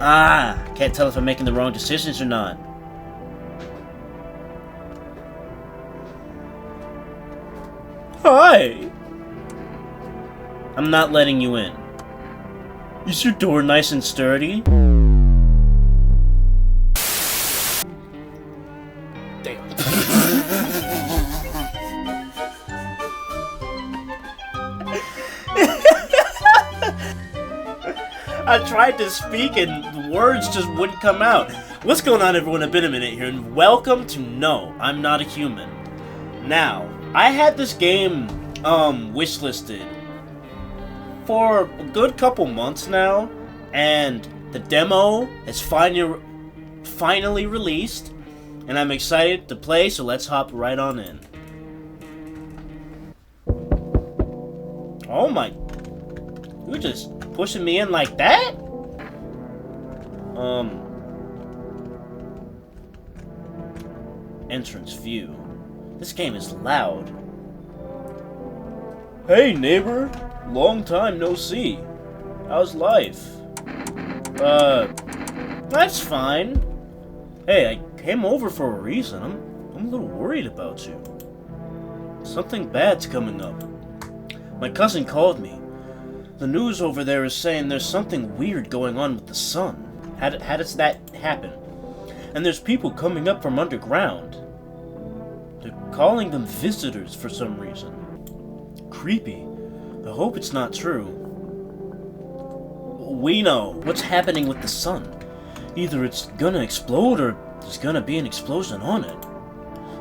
Can't tell if I'm making the wrong decisions or not. Hi! I'm not letting you in. Is your door nice and sturdy? Damn. I tried to speak and the words just wouldn't come out. What's going on, everyone? Ibnaminute here, and welcome to No, I'm Not a Human. Now, I had this game, wishlisted for a good couple months now, and the demo has finally released, and I'm excited to play, so let's hop right on in. Oh my... You're just pushing me in like that? Entrance view. This game is loud. Hey neighbor, long time no see. How's life? That's fine. Hey, I came over for a reason. I'm a little worried about you. Something bad's coming up. My cousin called me. The news over there is saying there's something weird going on with the sun. How does that happen? And there's people coming up from underground. They're calling them visitors for some reason. Creepy. I hope it's not true. We know what's happening with the sun. Either it's gonna explode or there's gonna be an explosion on it.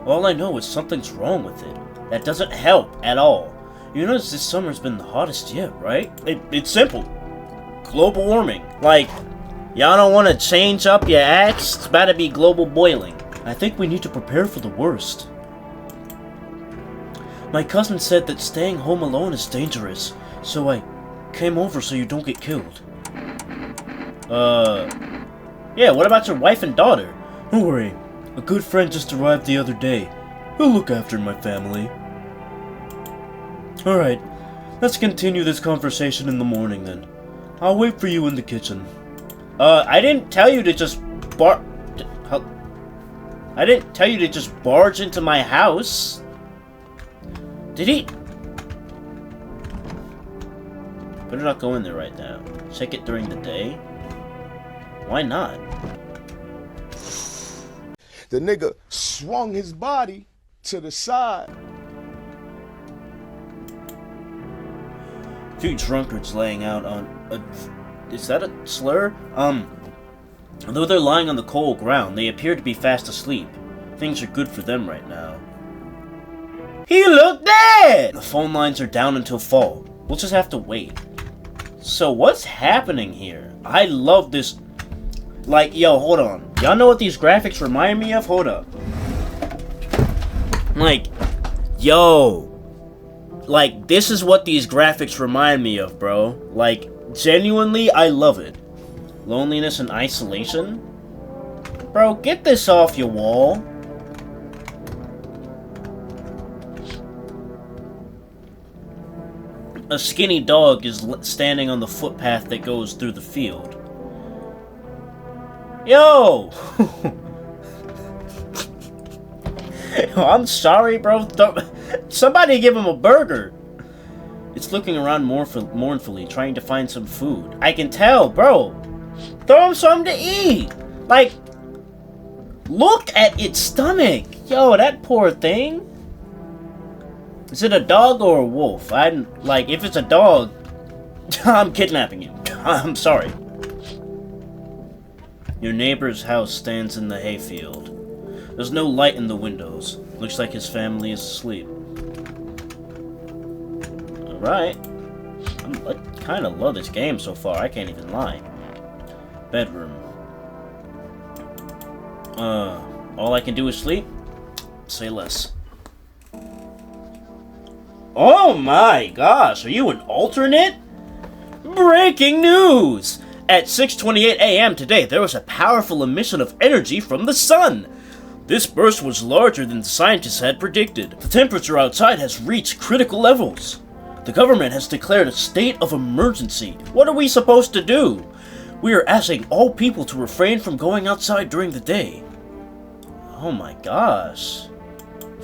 All I know is something's wrong with it. That doesn't help at all. You notice this summer's been the hottest yet, right? It's simple. Global warming. Like, y'all don't want to change up your acts? It's about to be global boiling. I think we need to prepare for the worst. My cousin said that staying home alone is dangerous, so I came over so you don't get killed. Yeah, what about your wife and daughter? Don't worry. A good friend just arrived the other day. He'll look after my family. Alright, let's continue this conversation in the morning then. I'll wait for you in the kitchen. I didn't tell you to just I didn't tell you to just barge into my house. Did he? Better not go in there right now. Check it during the day. Why not? The nigga swung his body to the side. Two drunkards laying out on a... Is that a slur? Although they're lying on the cold ground, they appear to be fast asleep. Things are good for them right now. He looked dead! The phone lines are down until fall. We'll just have to wait. So what's happening here? I love this... Like, yo, hold on. Y'all know what these graphics remind me of? Hold up. Like, yo... Like, this is what these graphics remind me of, bro. Like, genuinely, I love it. Loneliness and isolation? Bro, get this off your wall. A skinny dog is standing on the footpath that goes through the field. Yo! I'm sorry, bro. Somebody give him a burger. It's looking around mournfully, trying to find some food. I can tell, bro. Throw him something to eat. Like, look at its stomach. Yo, that poor thing. Is it a dog or a wolf? Like, if it's a dog, I'm kidnapping you. I'm sorry. Your neighbor's house stands in the hayfield. There's no light in the windows. Looks like his family is asleep. Alright. I kind of love this game so far, I can't even lie. Bedroom. All I can do is sleep? Say less. Oh my gosh, are you an alternate? Breaking news! At 6:28 a.m. today, there was a powerful emission of energy from the sun. This burst was larger than the scientists had predicted. The temperature outside has reached critical levels. The government has declared a state of emergency. What are we supposed to do? We are asking all people to refrain from going outside during the day. Oh my gosh.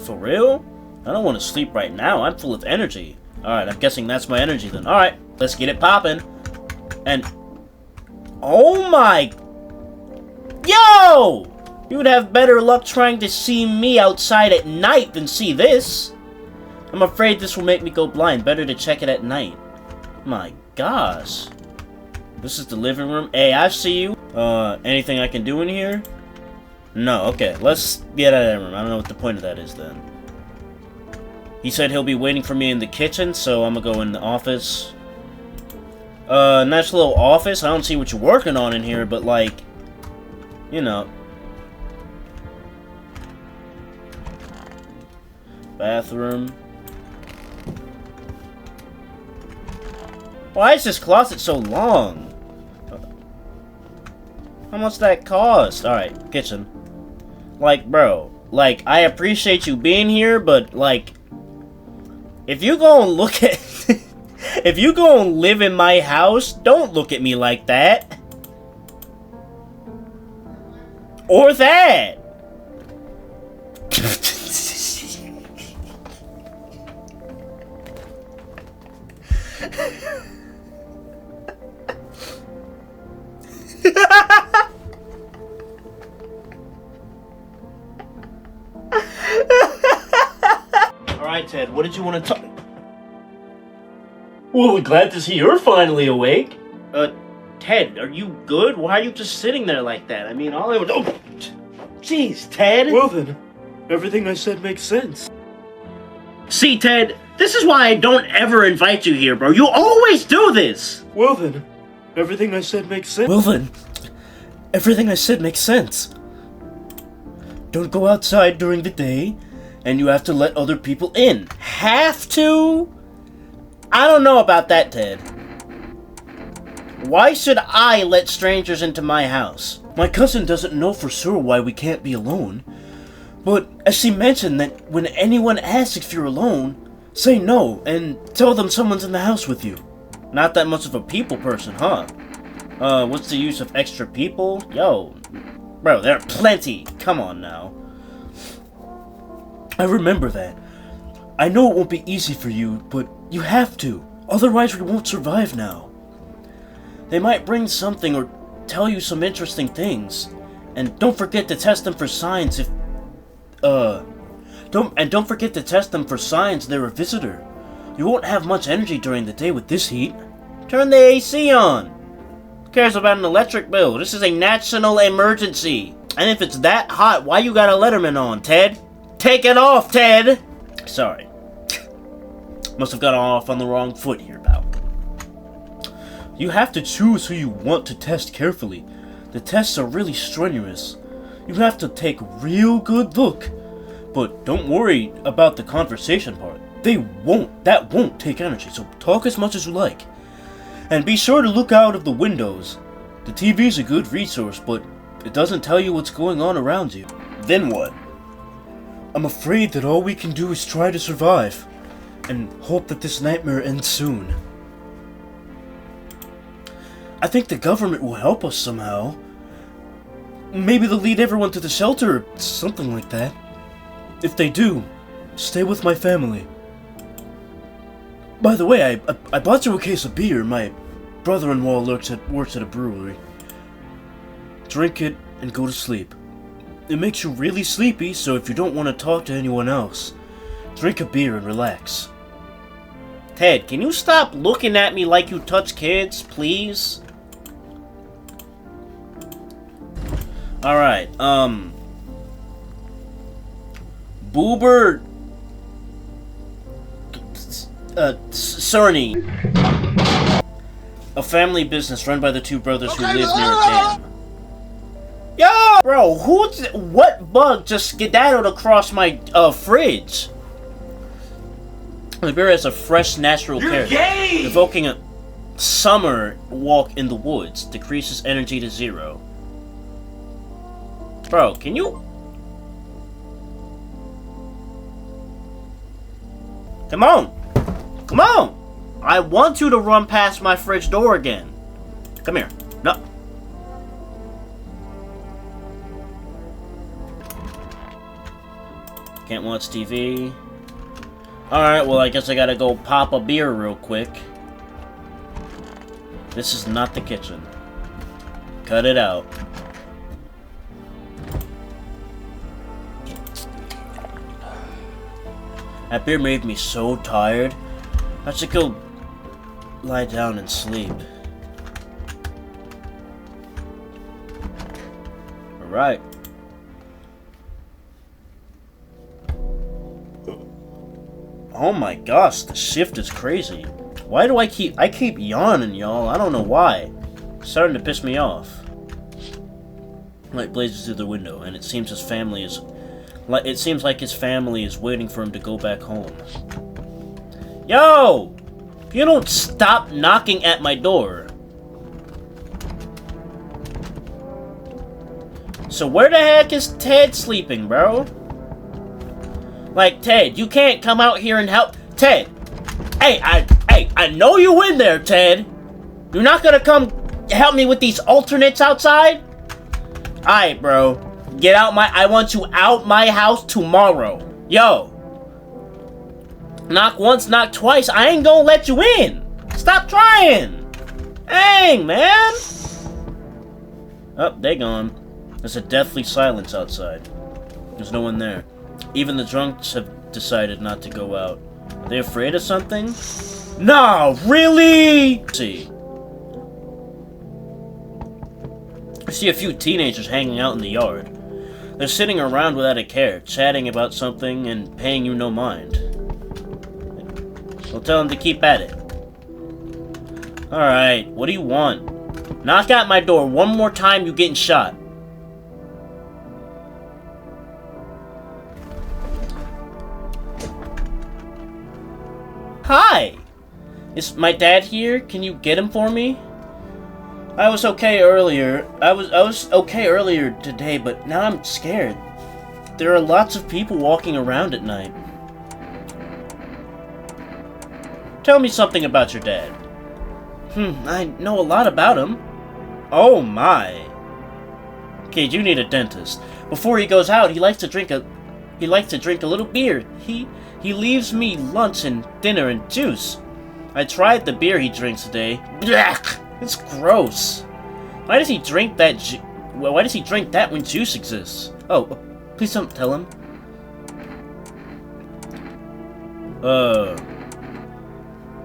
For real? I don't want to sleep right now. I'm full of energy. Alright, I'm guessing that's my energy then. Alright, let's get it poppin'. And... oh my... yo! You would have better luck trying to see me outside at night than see this. I'm afraid this will make me go blind. Better to check it at night. My gosh. This is the living room. Hey, I see you. Anything I can do in here? No, okay. Let's get out of that room. I don't know what the point of that is then. He said he'll be waiting for me in the kitchen, so I'm gonna go in the office. Nice little office. I don't see what you're working on in here, but like, you know. Bathroom. Why is this closet so long? How much that cost? Alright, kitchen. Like, bro. Like, I appreciate you being here, but, like... if you go and look at... if you go and live in my house, don't look at me like that. Or that. Alright, Ted, what did you want to talk? Well, we're glad to see you're finally awake. Ted, are you good? Why are you just sitting there like that? I mean, all I would... oh! Jeez, Ted! Well then, everything I said makes sense. See, Ted, this is why I don't ever invite you here, bro. You always do this! Well then, everything I said makes sense. Well then, everything I said makes sense. Don't go outside during the day, and you have to let other people in. Have to? I don't know about that, Ted. Why should I let strangers into my house? My cousin doesn't know for sure why we can't be alone. But as she mentioned that when anyone asks if you're alone, say no and tell them someone's in the house with you. Not that much of a people person, huh? What's the use of extra people? Yo, bro, there are plenty. Come on now. I remember that. I know it won't be easy for you, but you have to. Otherwise we won't survive now. They might bring something or tell you some interesting things. And don't forget to test them for signs if... Don't forget to test them for signs they're a visitor. You won't have much energy during the day with this heat. Turn the AC on. Who cares about an electric bill? This is a national emergency. And if it's that hot, why you got a Letterman on, Ted? Take it off, Ted! Sorry. Must have gotten off on the wrong foot here, pal. You have to choose who you want to test carefully. The tests are really strenuous. You have to take a real good look. But don't worry about the conversation part. That won't take energy, so talk as much as you like. And be sure to look out of the windows. The TV's a good resource, but it doesn't tell you what's going on around you. Then what? I'm afraid that all we can do is try to survive, and hope that this nightmare ends soon. I think the government will help us somehow. Maybe they'll lead everyone to the shelter or something like that. If they do, stay with my family. By the way, I bought you a case of beer. My brother-in-law works at a brewery. Drink it and go to sleep. It makes you really sleepy, so if you don't want to talk to anyone else, drink a beer and relax. Ted, can you stop looking at me like you touch kids, please? Alright, Boober... Cerny. A family business run by the two brothers who live near a dam. Yo! Bro, what bug just skedaddled across my, fridge? The beer has a fresh, natural character, evoking a summer walk in the woods. Decreases energy to 0. Bro, can you... Come on! Come on! I want you to run past my fridge door again. Come here. No. Can't watch TV. Alright, well, I guess I gotta go pop a beer real quick. This is not the kitchen. Cut it out. That beer made me so tired. I should go lie down and sleep. Alright. Oh my gosh, the shift is crazy. Why do I keep yawning, y'all? I don't know why. It's starting to piss me off. Light blazes through the window, and it seems his family is... It seems like his family is waiting for him to go back home. Yo! If you don't stop knocking at my door. So where the heck is Ted sleeping, bro? Like, Ted, you can't come out here and help. Ted! Hey, I know you in there, Ted! You're not gonna come help me with these alternates outside? Alright, bro. Get out I want you out my house tomorrow. Yo. Knock once, knock twice. I ain't gonna let you in. Stop trying. Dang, man. Oh, they gone. There's a deathly silence outside. There's no one there. Even the drunks have decided not to go out. Are they afraid of something? Nah, really? Let's see. I see a few teenagers hanging out in the yard. They're sitting around without a care, chatting about something and paying you no mind. Well, tell them to keep at it. Alright, what do you want? Knock at my door one more time, you getting shot. Hi! Is my dad here? Can you get him for me? I was okay earlier. I was okay earlier today, but now I'm scared. There are lots of people walking around at night. Tell me something about your dad. I know a lot about him. Oh my. Kid, you need a dentist. Before he goes out, he likes to drink a little beer. He leaves me lunch and dinner and juice. I tried the beer he drinks today. Blech! It's gross. Why does he drink that why does he drink that when juice exists? Oh, please don't tell him.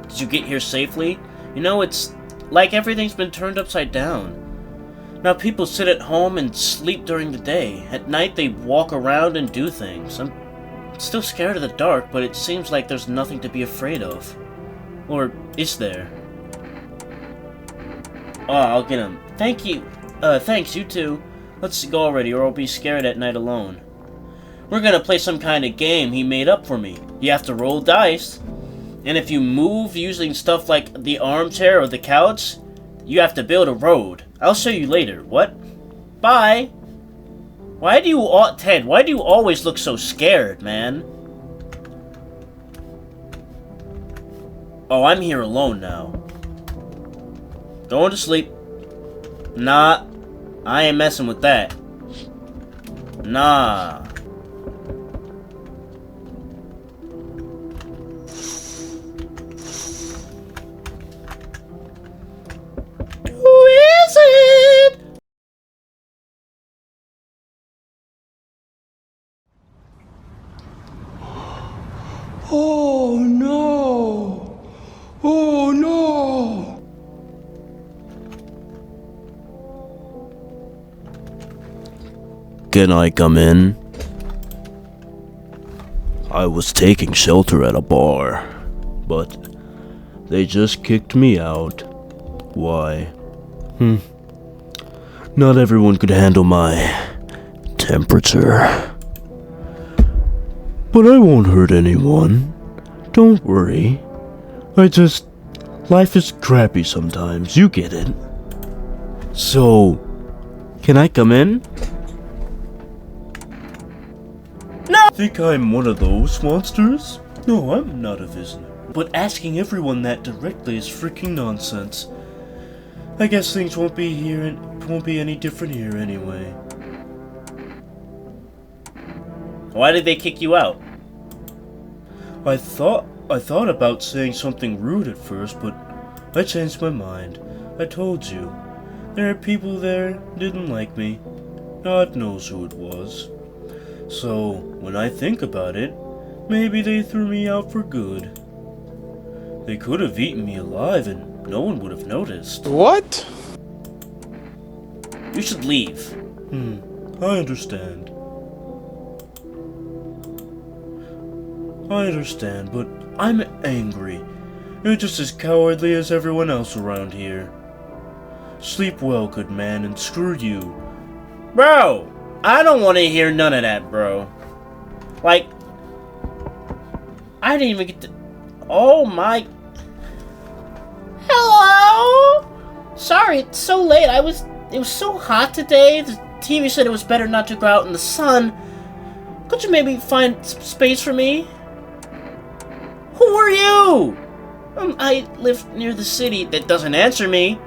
Did you get here safely? You know, it's like everything's been turned upside down. Now people sit at home and sleep during the day. At night they walk around and do things. I'm still scared of the dark, but it seems like there's nothing to be afraid of. Or is there? Oh, I'll get him. Thank you. Thanks, you too. Let's go already, or I'll be scared at night alone. We're gonna play some kind of game he made up for me. You have to roll dice, and if you move using stuff like the armchair or the couch, you have to build a road. I'll show you later. What? Bye. Ted, why do you always look so scared, man? Oh, I'm here alone now. Going to sleep. Nah, I ain't messing with that. Nah. Who is it? Oh no! Oh no! Can I come in? I was taking shelter at a bar, but they just kicked me out. Why? Not everyone could handle my temperature. But I won't hurt anyone. Don't worry. Life is crappy sometimes, you get it. So, can I come in? No! Think I'm one of those monsters? No, I'm not a visitor. But asking everyone that directly is freaking nonsense. I guess things won't be any different here anyway. Why did they kick you out? I thought about saying something rude at first, but I changed my mind. I told you. There are people there who didn't like me. God knows who it was. So, when I think about it, maybe they threw me out for good. They could have eaten me alive and no one would have noticed. What? You should leave. I understand. I understand, but I'm angry. You're just as cowardly as everyone else around here. Sleep well, good man, and screw you. Bro! I don't want to hear none of that, bro. Like, I didn't even get to... Oh my... Hello? Sorry, it's so late. It was so hot today. The TV said it was better not to go out in the sun. Could you maybe find some space for me? Who are you? I live near the city. That doesn't answer me.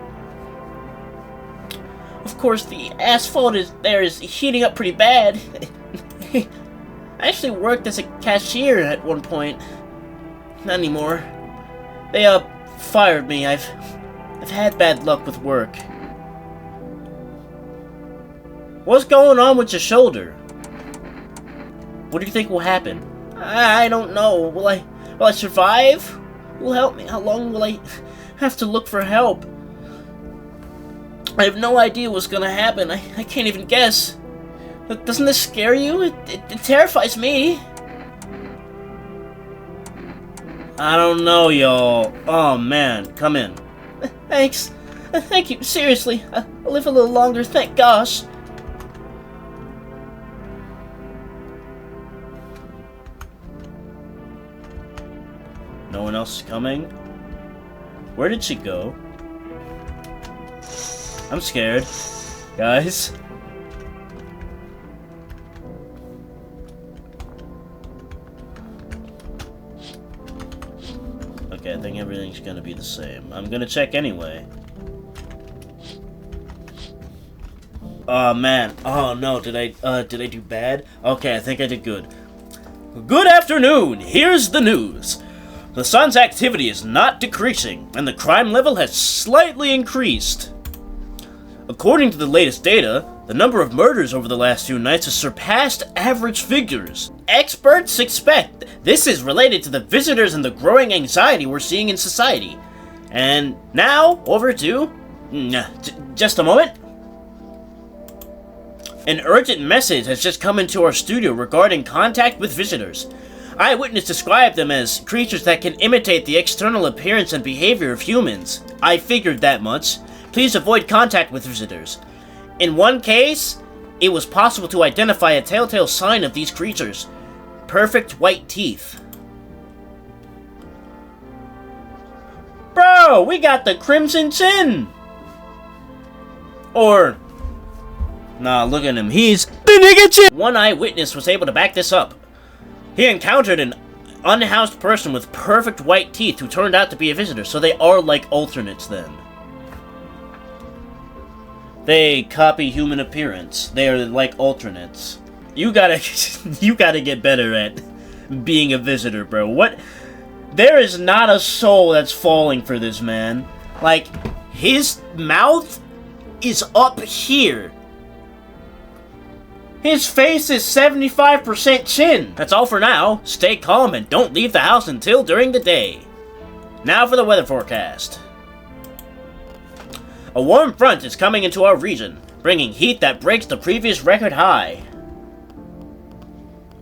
Of course, the asphalt is heating up pretty bad. I actually worked as a cashier at one point. Not anymore. They fired me. I've had bad luck with work. What's going on with your shoulder? What do you think will happen? I don't know. Will I survive? Who will help me? How long will I have to look for help? I have no idea what's gonna happen. I can't even guess. Doesn't this scare you? It terrifies me. I don't know, y'all. Oh, man. Come in. Thanks. Thank you. Seriously. I'll live a little longer, thank gosh. No one else is coming? Where did she go? I'm scared. Guys. Okay, I think everything's gonna be the same. I'm gonna check anyway. Oh man. Oh no, did I do bad? Okay, I think I did good. Good afternoon! Here's the news. The sun's activity is not decreasing, and the crime level has slightly increased. According to the latest data, the number of murders over the last few nights has surpassed average figures. Experts expect this is related to the visitors and the growing anxiety we're seeing in society. And now, over to... just a moment. An urgent message has just come into our studio regarding contact with visitors. Eyewitnesses describe them as creatures that can imitate the external appearance and behavior of humans. I figured that much. Please avoid contact with visitors. In one case, it was possible to identify a telltale sign of these creatures. Perfect white teeth. Bro, we got the Crimson Chin! Or... nah, look at him. He's the nigga chin! One eyewitness was able to back this up. He encountered an unhoused person with perfect white teeth who turned out to be a visitor, so they are like alternates then. They copy human appearance. They are like alternates. You gotta get better at being a visitor, bro. What? There is not a soul that's falling for this man. Like, his mouth is up here. His face is 75% chin. That's all for now. Stay calm and don't leave the house until during the day. Now for the weather forecast. A warm front is coming into our region, bringing heat that breaks the previous record high.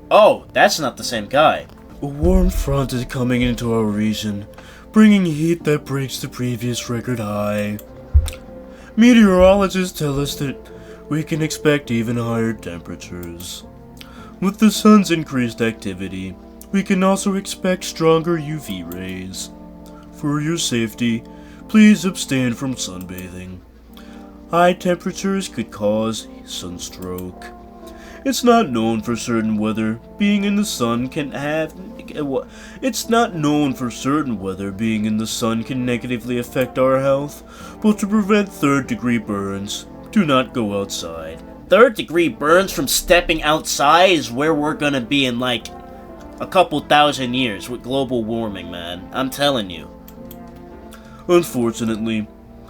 Oh, that's not the same guy. A warm front is coming into our region, bringing heat that breaks the previous record high. Meteorologists tell us that we can expect even higher temperatures. With the sun's increased activity, we can also expect stronger UV rays. For your safety, please abstain from sunbathing. High temperatures could cause sunstroke. It's not known for certain whether being in the sun can negatively affect our health, but to prevent third-degree burns, do not go outside. third-degree burns from stepping outside is where we're gonna be in, like, a couple thousand years with global warming, man. I'm telling you. Unfortunately,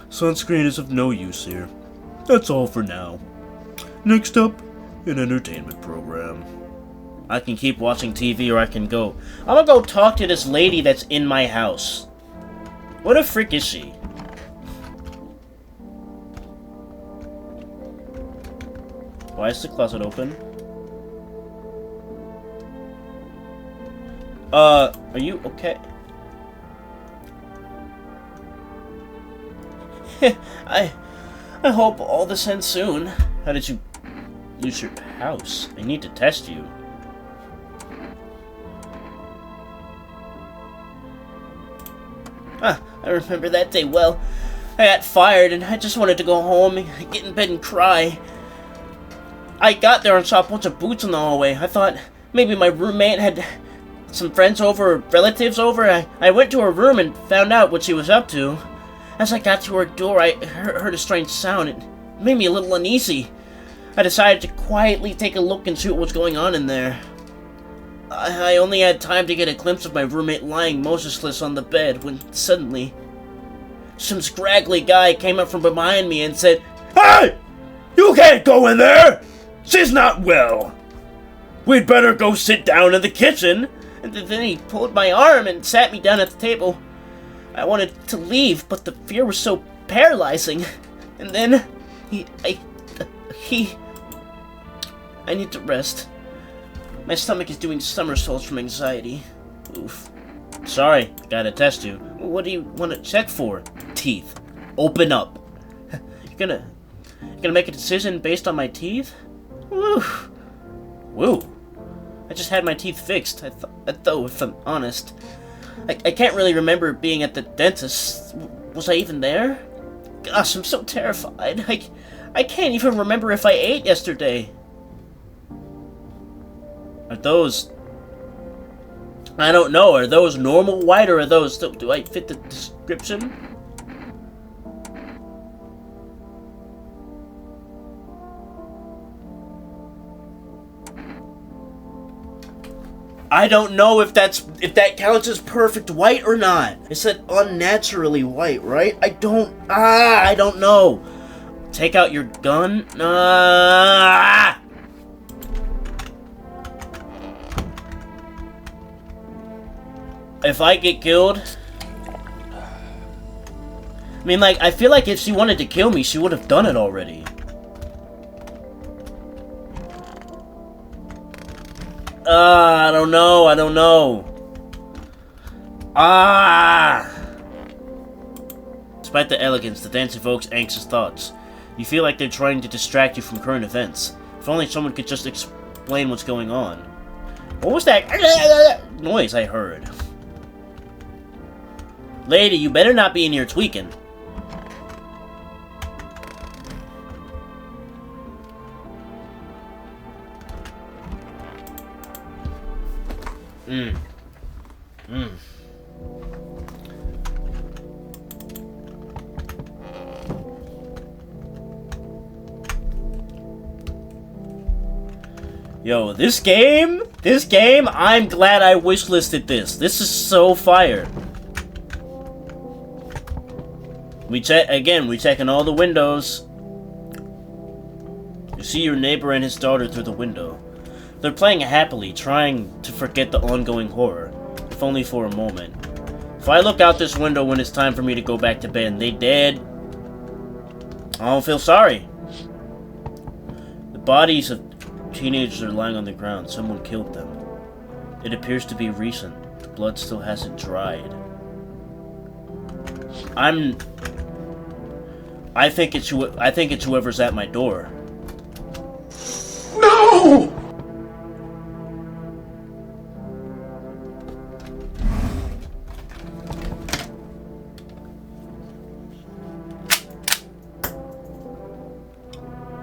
sunscreen is of no use here. That's all for now. Next up, an entertainment program. I can keep watching TV or I can go. I'm gonna go talk to this lady that's in my house. What a freak is she? Why is the closet open? Are you okay? I hope all this ends soon. How did you lose your house? I need to test you. Ah, I remember that day well. I got fired and I just wanted to go home and get in bed and cry. I got there and saw a bunch of boots in the hallway. I thought maybe my roommate had some friends over or relatives over. I went to her room and found out what she was up to. As I got to her door, I heard a strange sound. It made me a little uneasy. I decided to quietly take a look and see what was going on in there. I only had time to get a glimpse of my roommate lying motionless on the bed when suddenly some scraggly guy came up from behind me and said, "Hey! You can't go in there! She's not well! We'd better go sit down in the kitchen!" And then he pulled my arm and sat me down at the table. I wanted to leave, but the fear was so paralyzing. And then I need to rest. My stomach is doing somersaults from anxiety. Oof. Sorry, gotta test you. What do you want to check for? Teeth. Open up. You're gonna make a decision based on my teeth? Woo. Woo. I just had my teeth fixed. I thought, if I'm honest, I can't really remember being at the dentist. Was I even there? Gosh, I'm so terrified. I can't even remember if I ate yesterday. Are those... I don't know. Are those normal white or are those... Do I fit the description? I don't know if that counts as perfect white or not. It said unnaturally white, right? I don't know. Take out your gun? If I get killed... I mean, like, I feel like if she wanted to kill me, she would have done it already. I don't know. Despite the elegance, the dance evokes anxious thoughts. You feel like they're trying to distract you from current events. If only someone could just explain what's going on. What was that noise I heard? Lady, you better not be in here tweaking. Yo, this game, I'm glad I wishlisted this. This is so fire. We checking all the windows. You see your neighbor and his daughter through the window. They're playing happily, trying to forget the ongoing horror, if only for a moment. If I look out this window when it's time for me to go back to bed and they dead, I don't feel sorry. The bodies of teenagers are lying on the ground. Someone killed them. It appears to be recent. The blood still hasn't dried. I think it's whoever's at my door. No!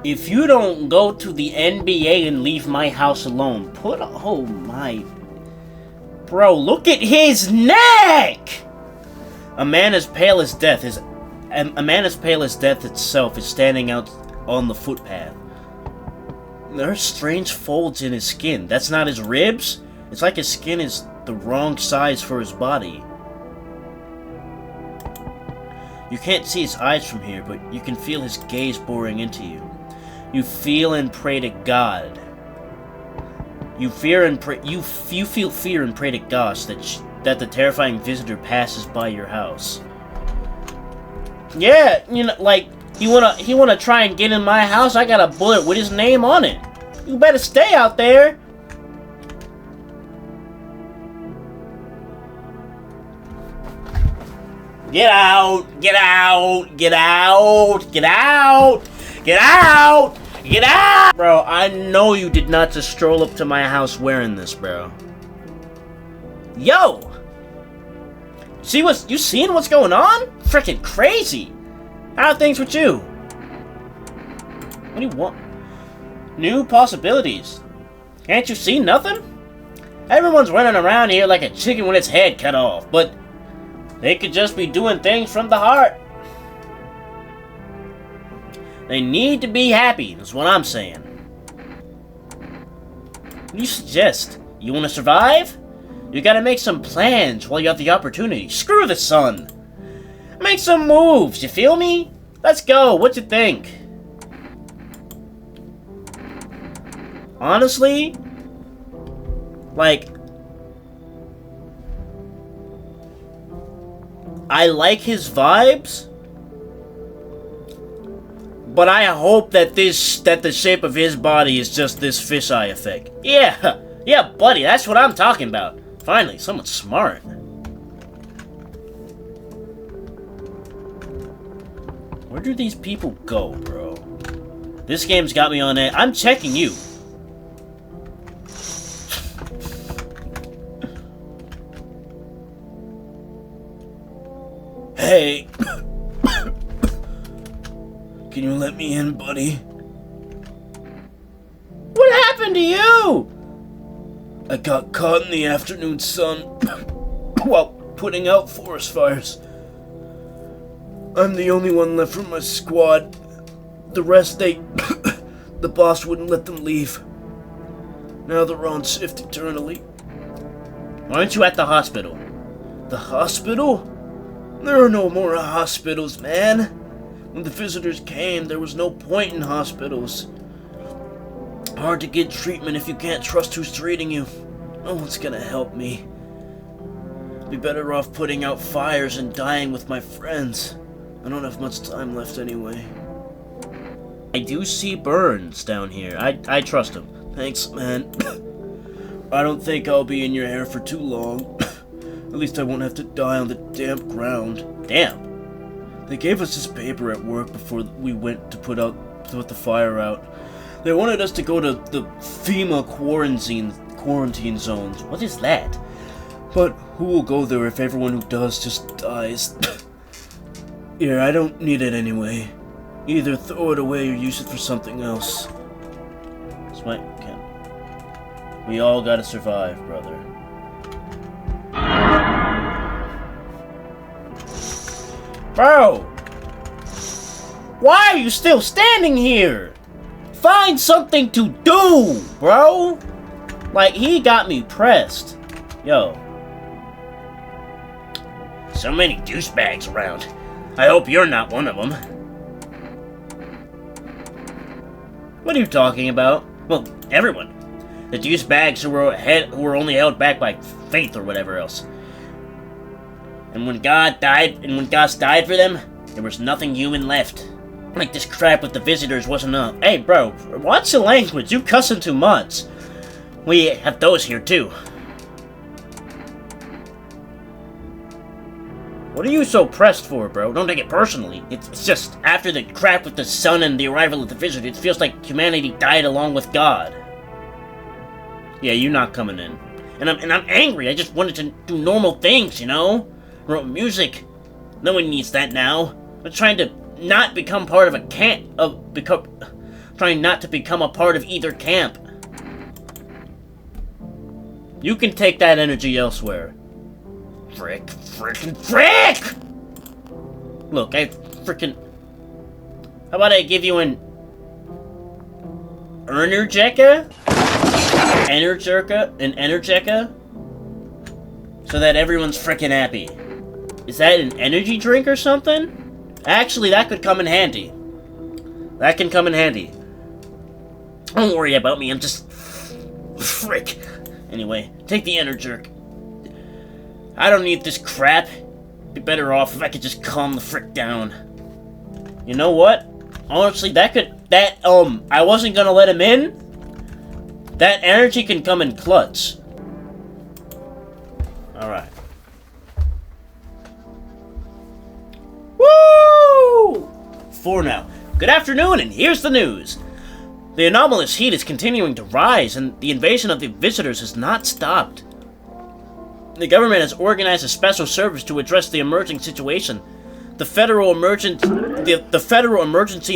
If you don't go to the NBA and leave my house alone, oh my... Bro, look at his neck! A man as pale as death itself is standing out on the footpath. There are strange folds in his skin. That's not his ribs? It's like his skin is the wrong size for his body. You can't see his eyes from here, but you can feel his gaze boring into you. You feel and pray to God. You feel fear and pray to gosh that the terrifying visitor passes by your house. Yeah, you know, like, he wanna try and get in my house? I got a bullet with his name on it. You better stay out there. Get out! Get out! Get out! Get out! Get out! Get out! Bro, I know you did not just stroll up to my house wearing this, bro. Yo! You seeing what's going on? Freaking crazy! How are things with you? What do you want? New possibilities. Can't you see nothing? Everyone's running around here like a chicken with its head cut off, but they could just be doing things from the heart. They need to be happy, is what I'm saying. What do you suggest? You want to survive? You gotta make some plans while you have the opportunity. Screw the sun! Make some moves, you feel me? Let's go, what you think? Honestly, like, I like his vibes, but I hope that the shape of his body is just this fisheye effect. Yeah, buddy, that's what I'm talking about. Finally, someone smart. Where do these people go, bro? This game's got me on it. I'm checking you. Hey. Can you let me in, buddy? What happened to you? I got caught in the afternoon sun while putting out forest fires. I'm the only one left from my squad. The rest, the boss wouldn't let them leave. Now they're on shift eternally. Why aren't you at the hospital? The hospital? There are no more hospitals, man. When the visitors came, there was no point in hospitals. Hard to get treatment if you can't trust who's treating you. No one's gonna help me. Be better off putting out fires and dying with my friends. I don't have much time left anyway. I do see burns down here. I trust him. Thanks, man. I don't think I'll be in your hair for too long. At least I won't have to die on the damp ground. Damn. They gave us this paper at work before we went to put the fire out. They wanted us to go to the FEMA quarantine zones. What is that? But who will go there if everyone who does just dies? Here, I don't need it anyway. Either throw it away or use it for something else. Sweat, Ken. We all gotta survive, brother. Bro! Why are you still standing here? Find something to do, bro! Like, he got me pressed. Yo. So many douchebags around. I hope you're not one of them. What are you talking about? Well, everyone. The douchebags who were only held back by faith or whatever else. And when God died for them, there was nothing human left. Like this crap with the visitors wasn't enough. Hey, bro, watch the language. You cussing too much. We have those here too. What are you so pressed for, bro? Don't take it personally. It's just, after the crap with the sun and the arrival of the visitor, it feels like humanity died along with God. Yeah, you're not coming in. And I'm angry. I just wanted to do normal things, you know? Wrote music. No one needs that now. I'm trying to not become part of a camp. Trying not to become a part of either camp. You can take that energy elsewhere. Frick. Look, how about I give you an Energeca? An Energeca? So that everyone's freaking happy. Is that an energy drink or something? Actually, that could come in handy. That can come in handy. Don't worry about me, I'm just... Frick. Anyway, take the Enerjerk. I don't need this crap. Be better off if I could just calm the frick down. You know what? Honestly, I wasn't gonna let him in. That energy can come in clutch. Alright. Woo! 4 now. Good afternoon, and here's the news. The anomalous heat is continuing to rise, and the invasion of the visitors has not stopped. The government has organized a special service to address the emerging situation. The Federal Emergency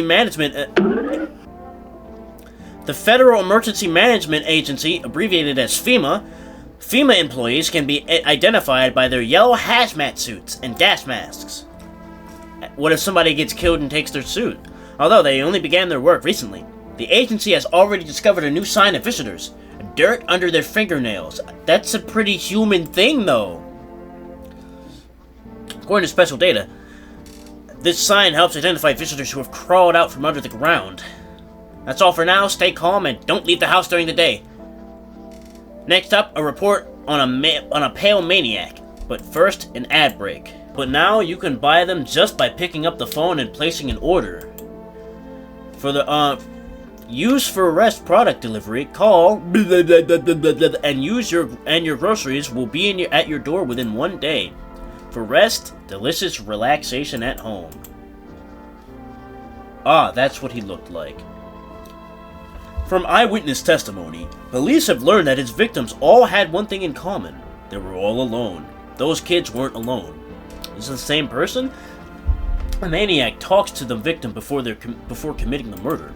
Management Agency, abbreviated as FEMA. FEMA employees can be identified by their yellow hazmat suits and gas masks. What if somebody gets killed and takes their suit? Although they only began their work recently. The agency has already discovered a new sign of visitors. Dirt under their fingernails. That's a pretty human thing, though. According to special data, this sign helps identify visitors who have crawled out from under the ground. That's all for now. Stay calm and don't leave the house during the day. Next up, a report on a pale maniac. But first, an ad break. But now you can buy them just by picking up the phone and placing an order. For the use for arrest product delivery, call and your groceries will be at your door within 1 day. For rest, delicious relaxation at home. Ah, that's what he looked like. From eyewitness testimony, police have learned that his victims all had one thing in common. They were all alone. Those kids weren't alone. Is it the same person? A maniac talks to the victim before committing the murder.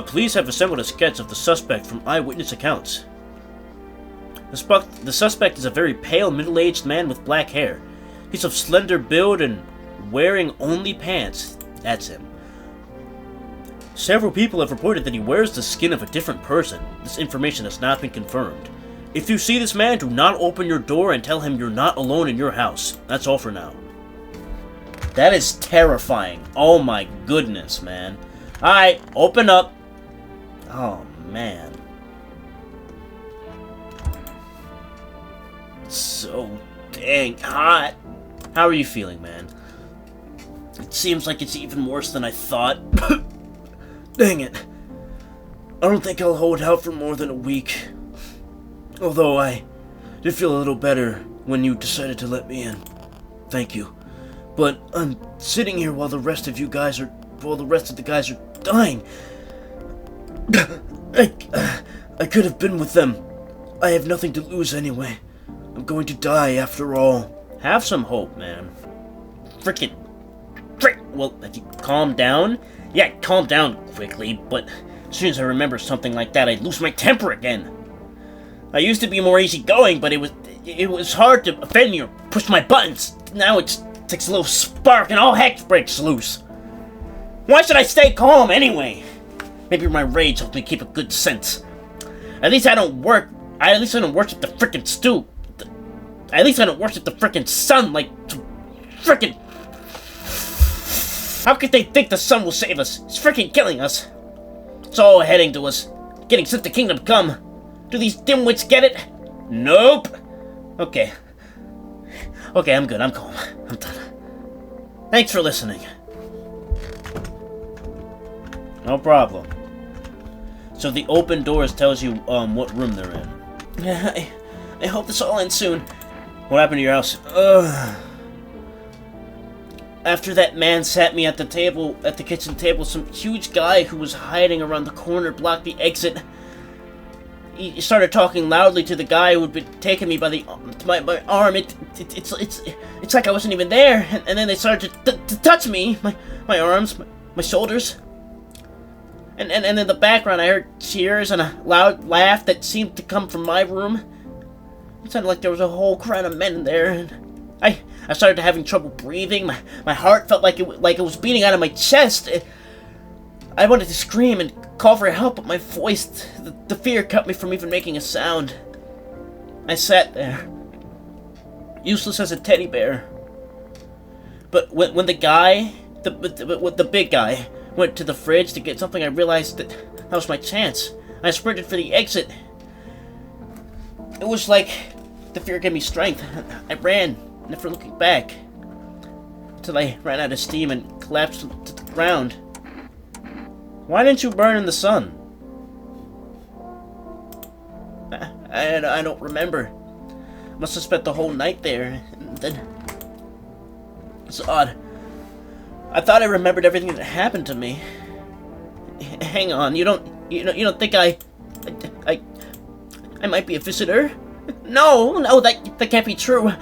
Police have assembled a sketch of the suspect from eyewitness accounts. The suspect is a very pale, middle-aged man with black hair. He's of slender build and wearing only pants. That's him. Several people have reported that he wears the skin of a different person. This information has not been confirmed. If you see this man, do not open your door and tell him you're not alone in your house. That's all for now. That is terrifying. Oh my goodness, man. Alright, open up. Oh, man. It's so dang hot. How are you feeling, man? It seems like it's even worse than I thought. Dang it. I don't think I'll hold out for more than a week. Although I did feel a little better when you decided to let me in. Thank you. But I'm sitting here while the rest of the guys are dying. I could have been with them. I have nothing to lose anyway. I'm going to die after all. Have some hope, man. Well, have you calmed down? Yeah, calm down quickly, but as soon as I remember something like that, I lose my temper again. I used to be more easygoing, but it was hard to offend you or push my buttons. Now it takes a little spark and all heck breaks loose. Why should I stay calm anyway? Maybe my rage helps me keep a good sense. At least I don't worship the frickin' stew. At least I don't worship the frickin' sun like frickin'. How could they think the sun will save us? It's frickin' killing us. It's all heading to us. Getting sent to Kingdom Come. Do these dimwits get it? Nope. Okay, I'm good. I'm calm. I'm done. Thanks for listening. No problem. So the open doors tells you what room they're in. I hope this all ends soon. What happened to your house? After that man sat me at the kitchen table, some huge guy who was hiding around the corner blocked the exit. He started talking loudly to the guy who had been taking me by my arm. It's like I wasn't even there. And then they started to touch me, my arms, my shoulders. And in the background, I heard cheers and a loud laugh that seemed to come from my room. It sounded like there was a whole crowd of men in there. And I started having trouble breathing. My heart felt like it was beating out of my chest. I wanted to scream and call for help, but my voice, the fear kept me from even making a sound. I sat there, useless as a teddy bear. But when the guy, the big guy, went to the fridge to get something, I realized that was my chance. I sprinted for the exit. It was like the fear gave me strength. I ran, never looking back, until I ran out of steam and collapsed to the ground. Why didn't you burn in the sun? I don't remember. Must have spent the whole night there, and then... It's odd. I thought I remembered everything that happened to me. Hang on, you don't think I might be a visitor? No, that can't be true. I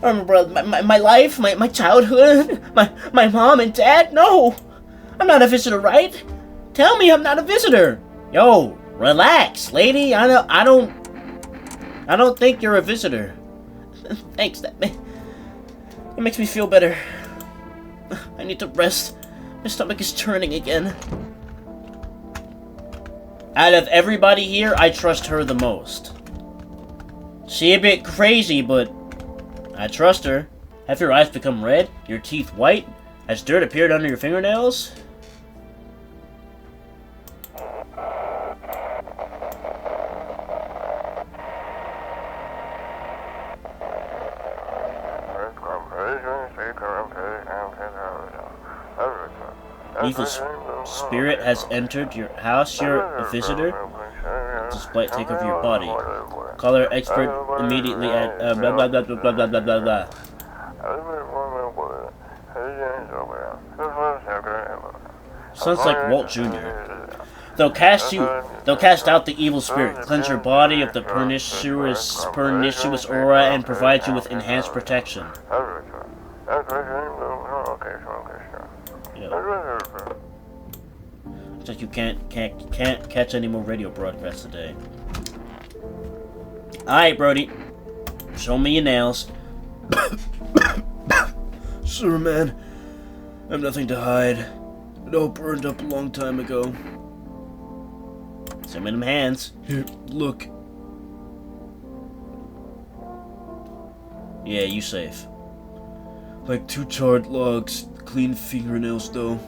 remember my life, my childhood, my mom and dad. No, I'm not a visitor, right? Tell me I'm not a visitor. Yo, relax, lady. I don't think you're a visitor. Thanks, it makes me feel better. I need to rest. My stomach is churning again. Out of everybody here, I trust her the most. She a bit crazy, but I trust her. Have your eyes become red? Your teeth white? Has dirt appeared under your fingernails? Evil spirit has entered your house. You're a visitor. Despite take over your body. Call our expert immediately at blah blah blah blah blah blah blah blah blah. Sounds like Walt Jr. They'll cast out the evil spirit, cleanse your body of the pernicious aura, and provide you with enhanced protection. Looks like you can't catch any more radio broadcasts today. Alright, Brody. Show me your nails. Sure, man. I have nothing to hide. It all burned up a long time ago. Send me them hands. Here, look. Yeah, you safe. Like 2 charred logs. Clean fingernails, though.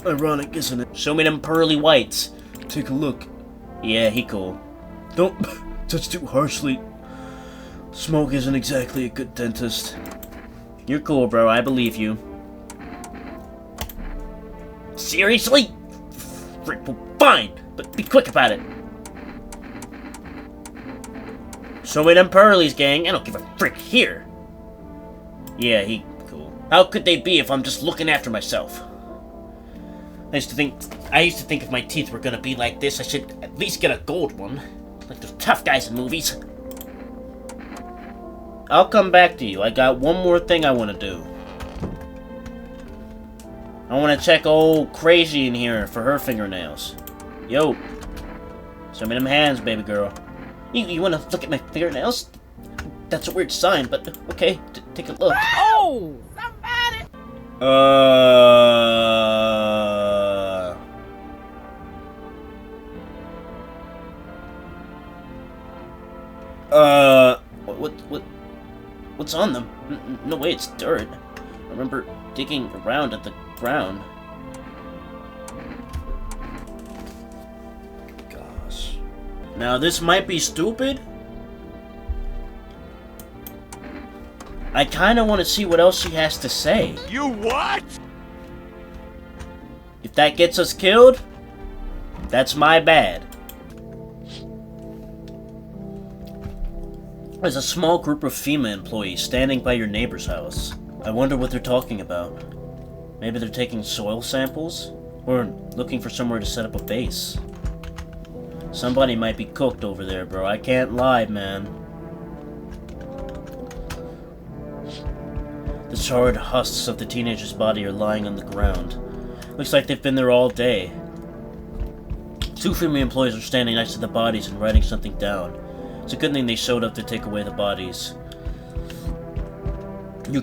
Ironic, isn't it? Show me them pearly whites. Take a look. Yeah, he cool. Don't touch too harshly. Smoke isn't exactly a good dentist. You're cool, bro. I believe you. Seriously? Frick, well, fine. But be quick about it. Show me them pearlies, gang. I don't give a frick. Here. Yeah, he cool. How could they be if I'm just looking after myself? I used to think if my teeth were gonna be like this, I should at least get a gold one. Like those tough guys in movies. I'll come back to you. I got one more thing I want to do. I want to check old Crazy in here for her fingernails. Yo. Show me them hands, baby girl. You want to look at my fingernails? That's a weird sign, but okay. Take a look. Oh! Somebody! What's on them? No way, it's dirt. I remember digging around at the ground. Gosh. Now this might be stupid. I kinda want to see what else she has to say. You what? If that gets us killed, that's my bad. There's a small group of FEMA employees standing by your neighbor's house. I wonder what they're talking about. Maybe they're taking soil samples? Or looking for somewhere to set up a base. Somebody might be cooked over there, bro. I can't lie, man. The charred husks of the teenager's body are lying on the ground. Looks like they've been there all day. 2 FEMA employees are standing next to the bodies and writing something down. It's a good thing they showed up to take away the bodies. You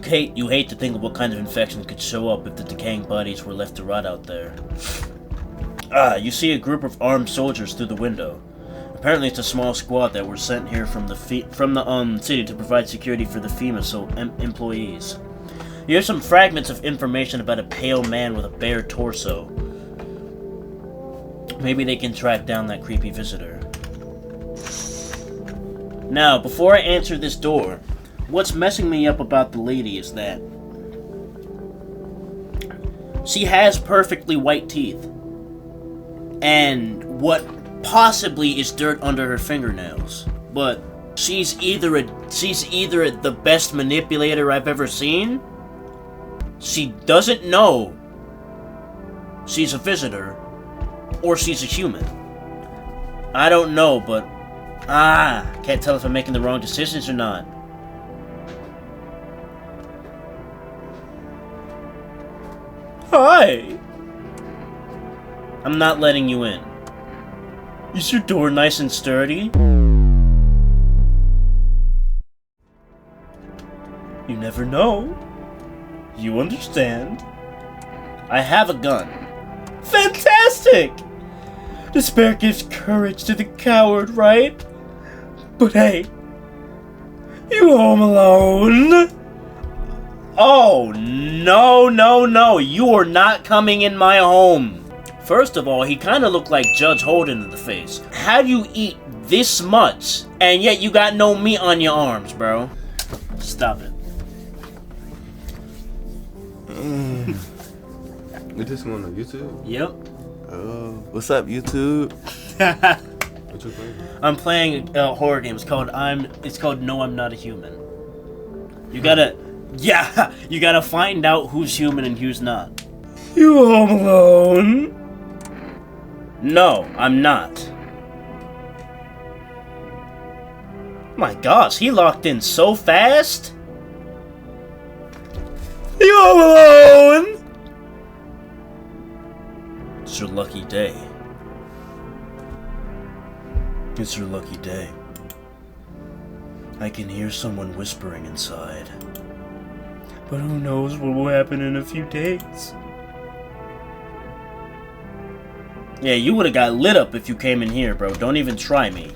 hate to think of what kind of infection could show up if the decaying bodies were left to rot out there. You see a group of armed soldiers through the window. Apparently it's a small squad that were sent here from the city to provide security for the FEMA employees. You hear some fragments of information about a pale man with a bare torso. Maybe they can track down that creepy visitor. Now, before I answer this door, what's messing me up about the lady is that she has perfectly white teeth. And what possibly is dirt under her fingernails. But she's either the best manipulator I've ever seen. She doesn't know she's a visitor, or she's a human. I don't know, but can't tell if I'm making the wrong decisions or not. Hi! I'm not letting you in. Is your door nice and sturdy? You never know. You understand. I have a gun. Fantastic! Despair gives courage to the coward, right? But hey, you home alone? Oh, no. You are not coming in my home. First of all, he kind of looked like Judge Holden in the face. How do you eat this much, and yet you got no meat on your arms, bro? Stop it. Is this one on YouTube? Yep. What's up, YouTube? What you playing? I'm playing a horror game. It's called No, I'm Not a Human. You gotta find out who's human and who's not. You home alone? No, I'm not. My gosh, he locked in so fast. You home alone? It's your lucky day. It's your lucky day. I can hear someone whispering inside. But who knows what will happen in a few days. Yeah, you would've got lit up if you came in here, bro. Don't even try me.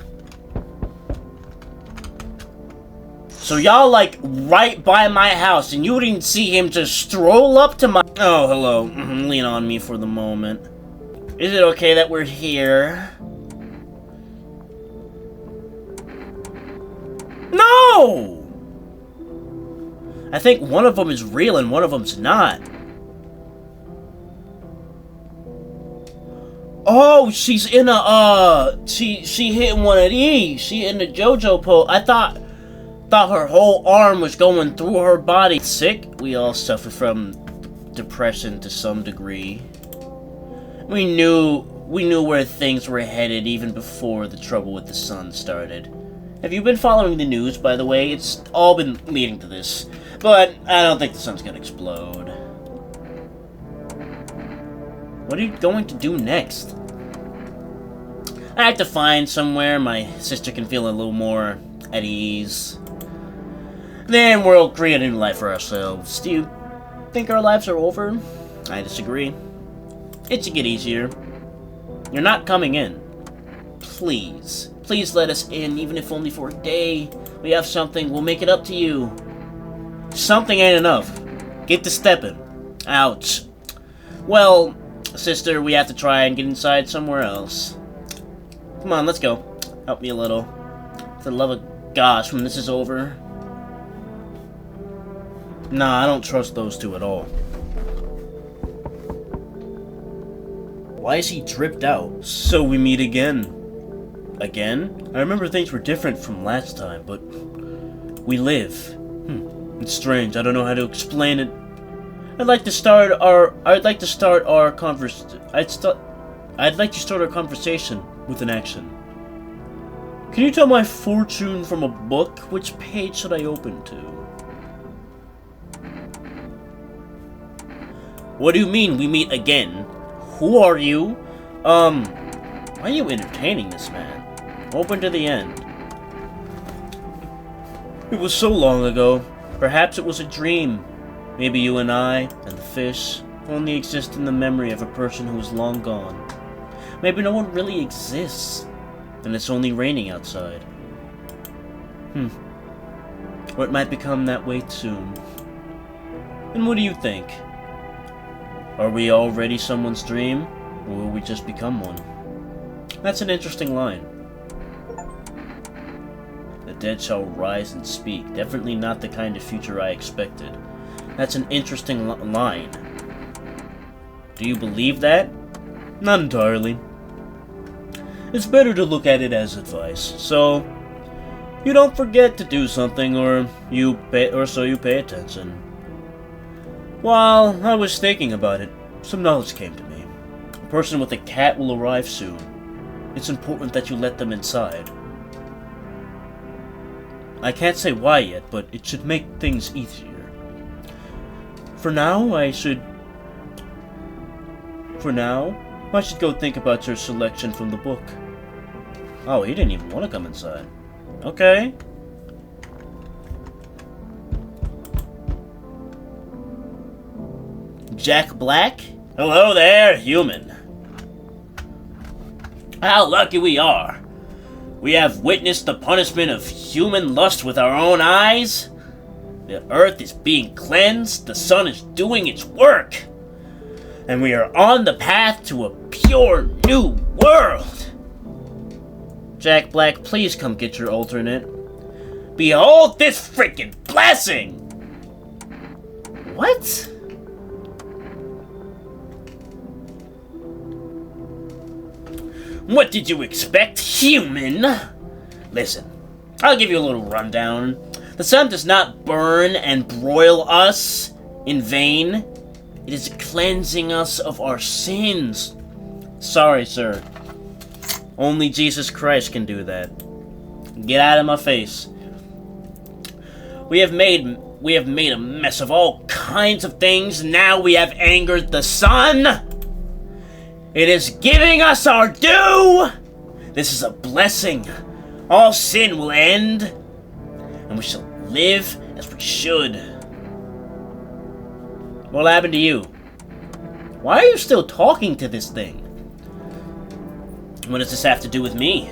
So y'all, like, right by my house, and you didn't see him just stroll up to my... Oh, hello. Lean on me for the moment. Is it okay that we're here? No! I think one of them is real and one of them's not. Oh, she's in a, she hitting one of these. She in the JoJo pose. I thought her whole arm was going through her body. Sick? We all suffer from depression to some degree. We knew where things were headed even before the trouble with the sun started. Have you been following the news, by the way? It's all been leading to this. But I don't think the sun's gonna explode. What are you going to do next? I have to find somewhere my sister can feel a little more at ease. Then we'll create a new life for ourselves. Do you think our lives are over? I disagree. It should get easier. You're not coming in. Please. Please let us in, even if only for a day. We have something. We'll make it up to you. Something ain't enough. Get to stepping. Ouch. Well, sister, we have to try and get inside somewhere else. Come on, let's go. Help me a little. For the love of gosh, when this is over. Nah, I don't trust those two at all. Why is he dripped out? So we meet again. Again? I remember things were different from last time, but we live. It's strange. I don't know how to explain it. I'd like to start our conversation with an action. Can you tell my fortune from a book? Which page should I open to? What do you mean we meet again? Who are you? Why are you entertaining this man? Open to the end. It was so long ago. Perhaps it was a dream. Maybe you and I, and the fish, only exist in the memory of a person who is long gone. Maybe no one really exists, and it's only raining outside. Or it might become that way soon. And what do you think? Are we already someone's dream, or will we just become one? That's an interesting line. The dead shall rise and speak. Definitely not the kind of future I expected. That's an interesting line. Do you believe that? Not entirely. It's better to look at it as advice, so you don't forget to do something, or so you pay attention. While I was thinking about it, some knowledge came to me. A person with a cat will arrive soon. It's important that you let them inside. I can't say why yet, but it should make things easier. For now, I should go think about your selection from the book. Oh, he didn't even want to come inside. Okay. Jack Black? Hello there, human. How lucky we are. We have witnessed the punishment of human lust with our own eyes. The earth is being cleansed, the sun is doing its work, and we are on the path to a pure new world. Jack Black, please come get your alternate. Behold this freaking blessing! What? What did you expect, human? Listen, I'll give you a little rundown. The sun does not burn and broil us in vain. It is cleansing us of our sins. Sorry, sir. Only Jesus Christ can do that. Get out of my face. We have made a mess of all kinds of things. Now we have angered the sun. It is giving us our due. This is a blessing. All sin will end, and we shall live as we should. What happened to you? Why are you still talking to this thing? What does this have to do with me?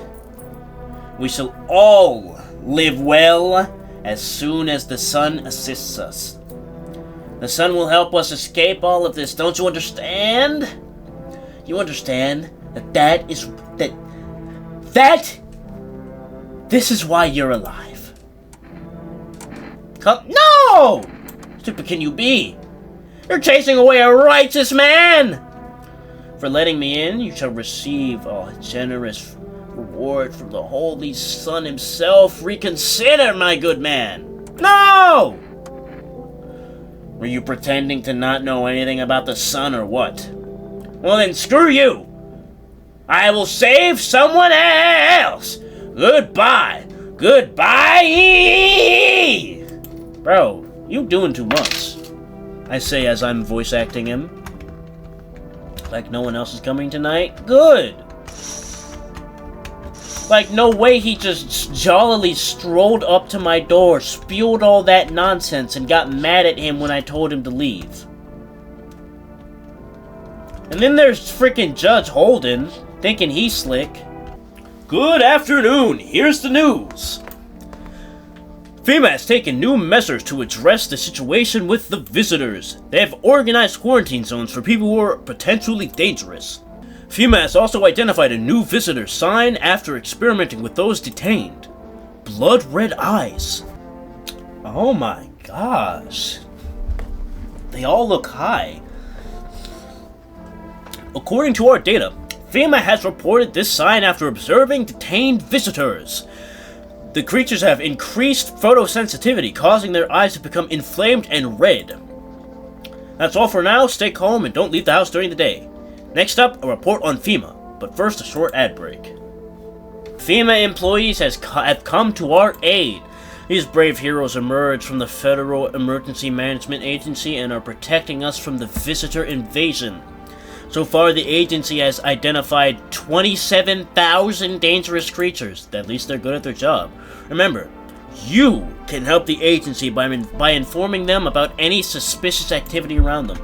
We shall all live well as soon as the sun assists us. The sun will help us escape all of this. Don't you understand? You understand that this is why you're alive. Come, no! Stupid can you be? You're chasing away a righteous man! For letting me in, you shall receive a generous reward from the Holy Son himself. Reconsider, my good man! No! Were you pretending to not know anything about the sun or what? Well then, screw you! I will save someone else! Goodbye! Goodbye! Bro, you doing too much. I say as I'm voice acting him. Like no one else is coming tonight? Good! Like no way he just jollily strolled up to my door, spewed all that nonsense, and got mad at him when I told him to leave. And then there's freaking Judge Holden, thinking he's slick. Good afternoon, here's the news. FEMA has taken new measures to address the situation with the visitors. They have organized quarantine zones for people who are potentially dangerous. FEMA has also identified a new visitor sign after experimenting with those detained. Blood red eyes. Oh my gosh. They all look high. According to our data, FEMA has reported this sign after observing detained visitors. The creatures have increased photosensitivity, causing their eyes to become inflamed and red. That's all for now. Stay calm and don't leave the house during the day. Next up, a report on FEMA, but first a short ad break. FEMA employees have come to our aid. These brave heroes emerged from the Federal Emergency Management Agency and are protecting us from the visitor invasion. So far, the agency has identified 27,000 dangerous creatures. At least they're good at their job. Remember, you can help the agency by informing them about any suspicious activity around them.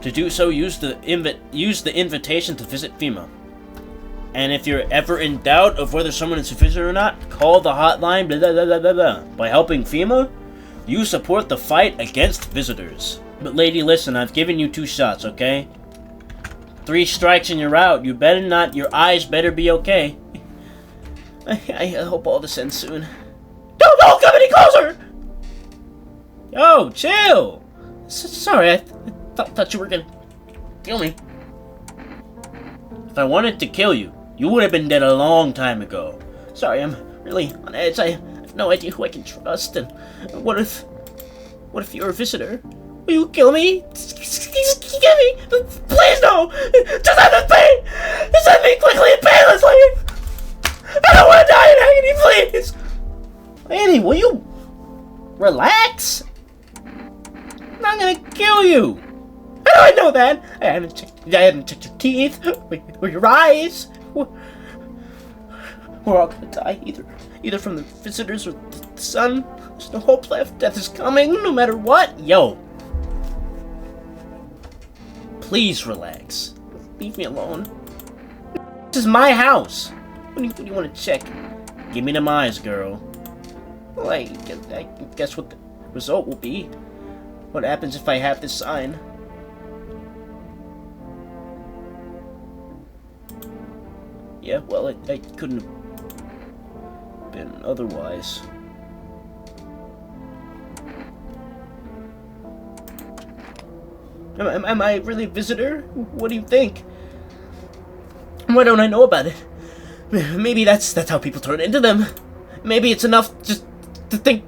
To do so, use the invitation to visit FEMA. And if you're ever in doubt of whether someone is a visitor or not, call the hotline, blah, blah, blah, blah, blah, blah. By helping FEMA, you support the fight against visitors. But lady, listen, I've given you 2 shots, okay? 3 strikes and you're out. You better not, your eyes better be okay. I hope all this ends soon. Don't come any closer! Yo, chill! Sorry, I thought you were gonna kill me. If I wanted to kill you, you would have been dead a long time ago. Sorry, I'm really on edge. I have no idea who I can trust. And what if you're a visitor? Will you kill me? Kill me! Please no! Just let me pay! Just let me quickly and painlessly! I don't want to die in agony, please! Lady, will you relax? I'm not gonna kill you! How do I know that? I haven't checked your teeth or your eyes. We're all gonna die, either from the visitors or the sun. There's no hope left. Death is coming, no matter what. Yo, please relax. Leave me alone. This is my house. What do you want to check? Give me them eyes, girl. Well, I guess what the result will be. What happens if I have this sign? Yeah, well, I couldn't have been otherwise. Am I really a visitor? What do you think? Why don't I know about it? Maybe that's how people turn into them. Maybe it's enough just to think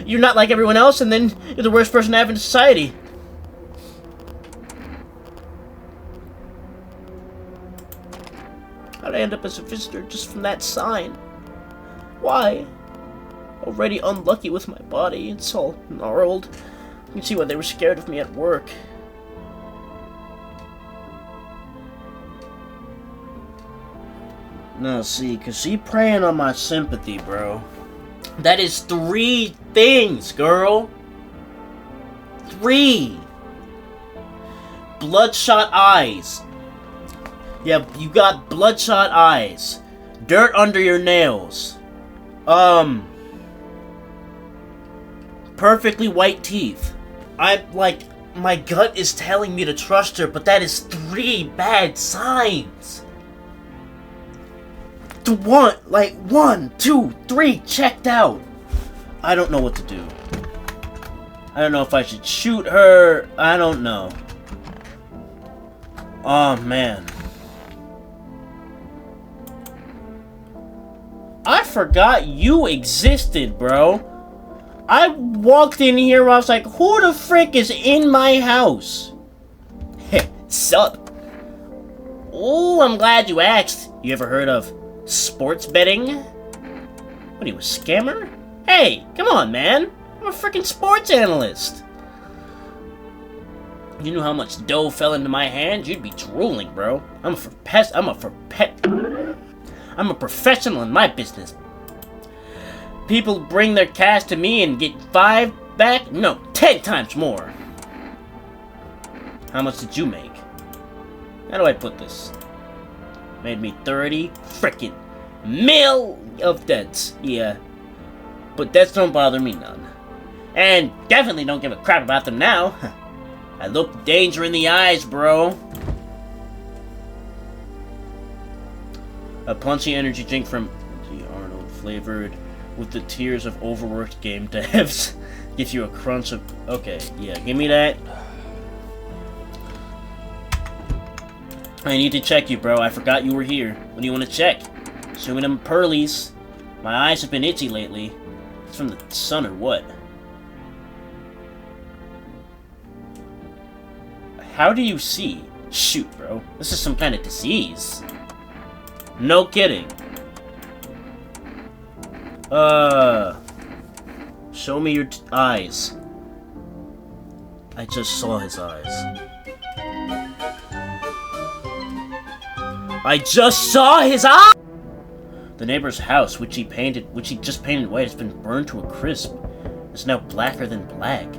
you're not like everyone else, and then you're the worst person to have in society. How'd I end up as a visitor just from that sign? Why? Already unlucky with my body. It's all gnarled. You can see why they were scared of me at work. No, see, cause she preying on my sympathy, bro. That is 3 things, girl. 3. Bloodshot eyes. Yeah, you got bloodshot eyes. Dirt under your nails. Perfectly white teeth. My gut is telling me to trust her, but that is 3 bad signs. 1, 2, 3, checked out. I don't know what to do. I don't know if I should shoot her. I don't know. Oh, man. I forgot you existed, bro. I walked in here and I was like, who the frick is in my house? Sup? Oh, I'm glad you asked. You ever heard of sports betting? What are you, a scammer? Hey, come on, man. I'm a freaking sports analyst. You knew how much dough fell into my hand, you'd be drooling, bro. I'm a professional in my business. People bring their cash to me and get 5 back? No, 10 times more. How much did you make? How do I put this? Made me 30 frickin' mil of debts. Yeah. But debts don't bother me none. And definitely don't give a crap about them now. I look danger in the eyes, bro. A punchy energy drink from Arnold, flavored with the tears of overworked game devs. Gives you a crunch of... Okay, yeah, give me that. I need to check you, bro. I forgot you were here. What do you want to check? Show me them pearlies. My eyes have been itchy lately. It's from the sun or what? How do you see? Shoot, bro. This is some kind of disease. No kidding. Show me your eyes. I just saw his eyes. I just saw his eye! The neighbor's house, which he just painted white, has been burned to a crisp. It's now blacker than black.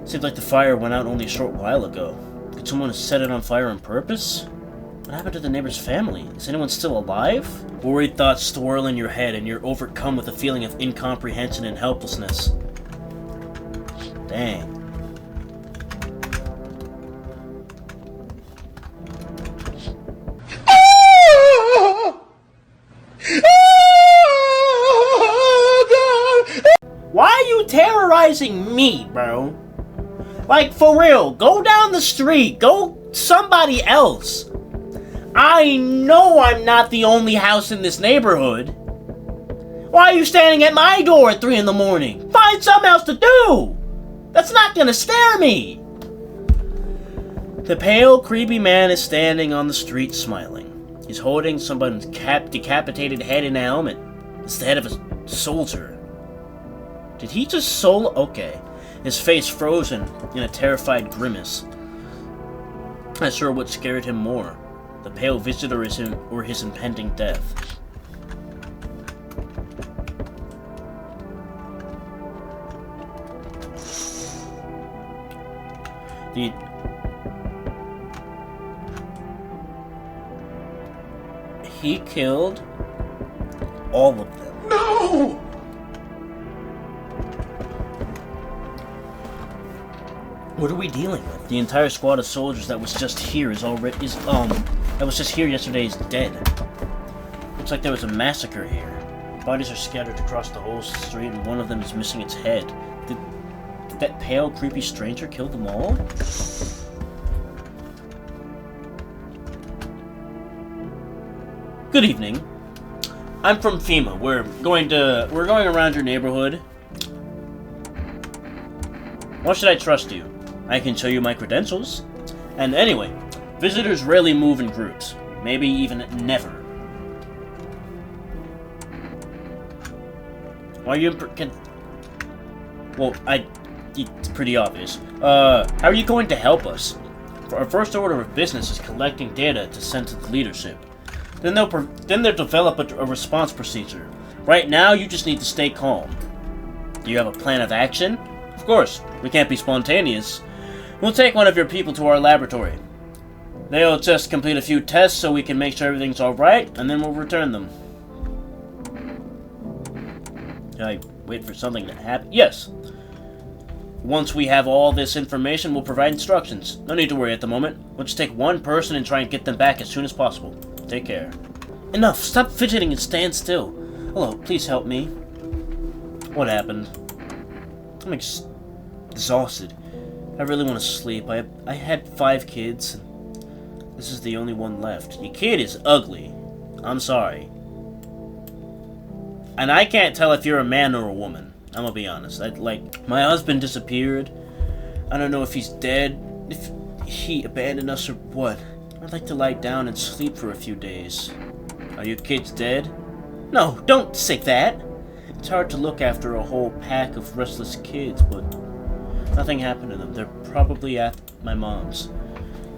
Seems like the fire went out only a short while ago. Did someone set it on fire on purpose? What happened to the neighbor's family? Is anyone still alive? Worried thoughts swirl in your head and you're overcome with a feeling of incomprehension and helplessness. Dang. Why are you terrorizing me, bro? Like, for real, go down the street. Go somebody else. I know I'm not the only house in this neighborhood. Why are you standing at my door at 3 in the morning? Find something else to do. That's not gonna scare me. The pale, creepy man is standing on the street smiling. He's holding someone's decapitated head in a helmet. It's the head of a soldier. Did he just solo? Okay. His face frozen in a terrified grimace. Not sure what scared him more. The pale visitor is him, or his impending death. He killed all of them. No! What are we dealing with? The entire squad of soldiers that was just here that was just here yesterday is dead. Looks like there was a massacre here. Bodies are scattered across the whole street and one of them is missing its head. Did that pale, creepy stranger kill them all? Good evening. I'm from FEMA. We're going around your neighborhood. Why should I trust you? I can show you my credentials. And anyway, visitors rarely move in groups. Maybe even never. Why are you it's pretty obvious. How are you going to help us? Our first order of business is collecting data to send to the leadership. Then they'll develop a response procedure. Right now, you just need to stay calm. Do you have a plan of action? Of course, we can't be spontaneous. We'll take one of your people to our laboratory. They'll just complete a few tests so we can make sure everything's alright, and then we'll return them. Can I wait for something to happen? Yes. Once we have all this information, we'll provide instructions. No need to worry at the moment. We'll just take one person and try and get them back as soon as possible. Take care. Enough! Stop fidgeting and stand still. Hello, please help me. What happened? I'm exhausted. I really want to sleep. I had 5 kids. This is the only one left. Your kid is ugly. I'm sorry. And I can't tell if you're a man or a woman. I'm gonna be honest. My husband disappeared. I don't know if he's dead, if he abandoned us or what. I'd like to lie down and sleep for a few days. Are your kids dead? No, don't say that. It's hard to look after a whole pack of restless kids, but nothing happened to them. They're probably at my mom's.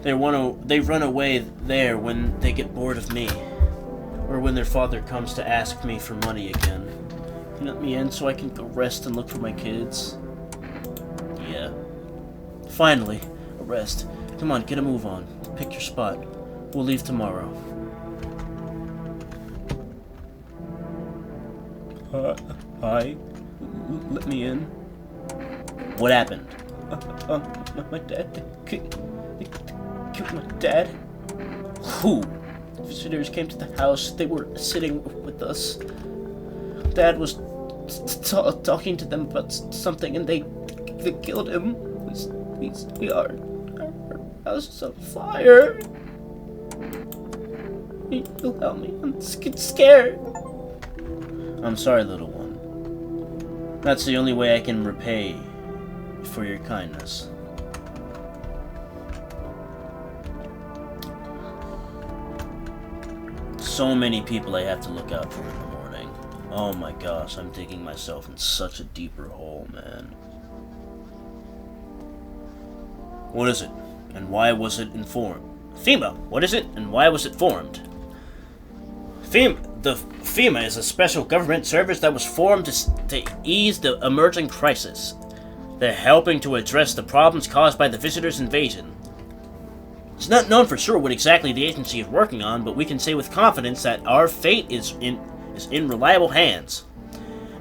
They run away there when they get bored of me, or when their father comes to ask me for money again. You let me in so I can go rest and look for my kids? Yeah. Finally, a rest. Come on, get a move on. Pick your spot. We'll leave tomorrow. Hi. Let me in. What happened? My dad. They killed my dad. Who? Visitors came to the house. They were sitting with us. Dad was talking to them about something, and they killed him. Our house is on fire. You'll help me. I'm scared. I'm sorry, little one. That's the only way I can repay for your kindness. So many people I have to look out for in the morning. Oh my gosh, I'm digging myself in such a deeper hole, man. What is it? And why was it informed? FEMA, what is it? And why was it formed? FEMA is a special government service that was formed to ease the emerging crisis. They're helping to address the problems caused by the visitors' invasion. It's not known for sure what exactly the agency is working on, but we can say with confidence that our fate is in reliable hands.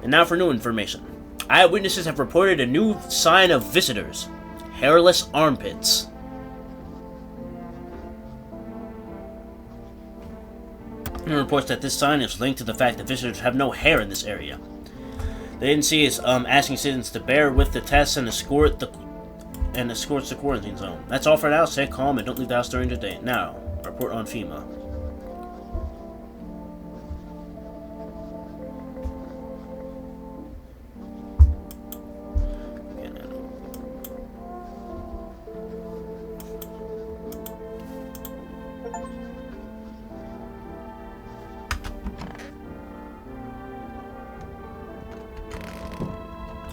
And now for new information. Eyewitnesses have reported a new sign of visitors. Hairless armpits. It reports that this sign is linked to the fact that visitors have no hair in this area. The agency is asking citizens to bear with the tests and escorts the quarantine zone. That's all for now. Stay calm and don't leave the house during the day. Now, report on FEMA.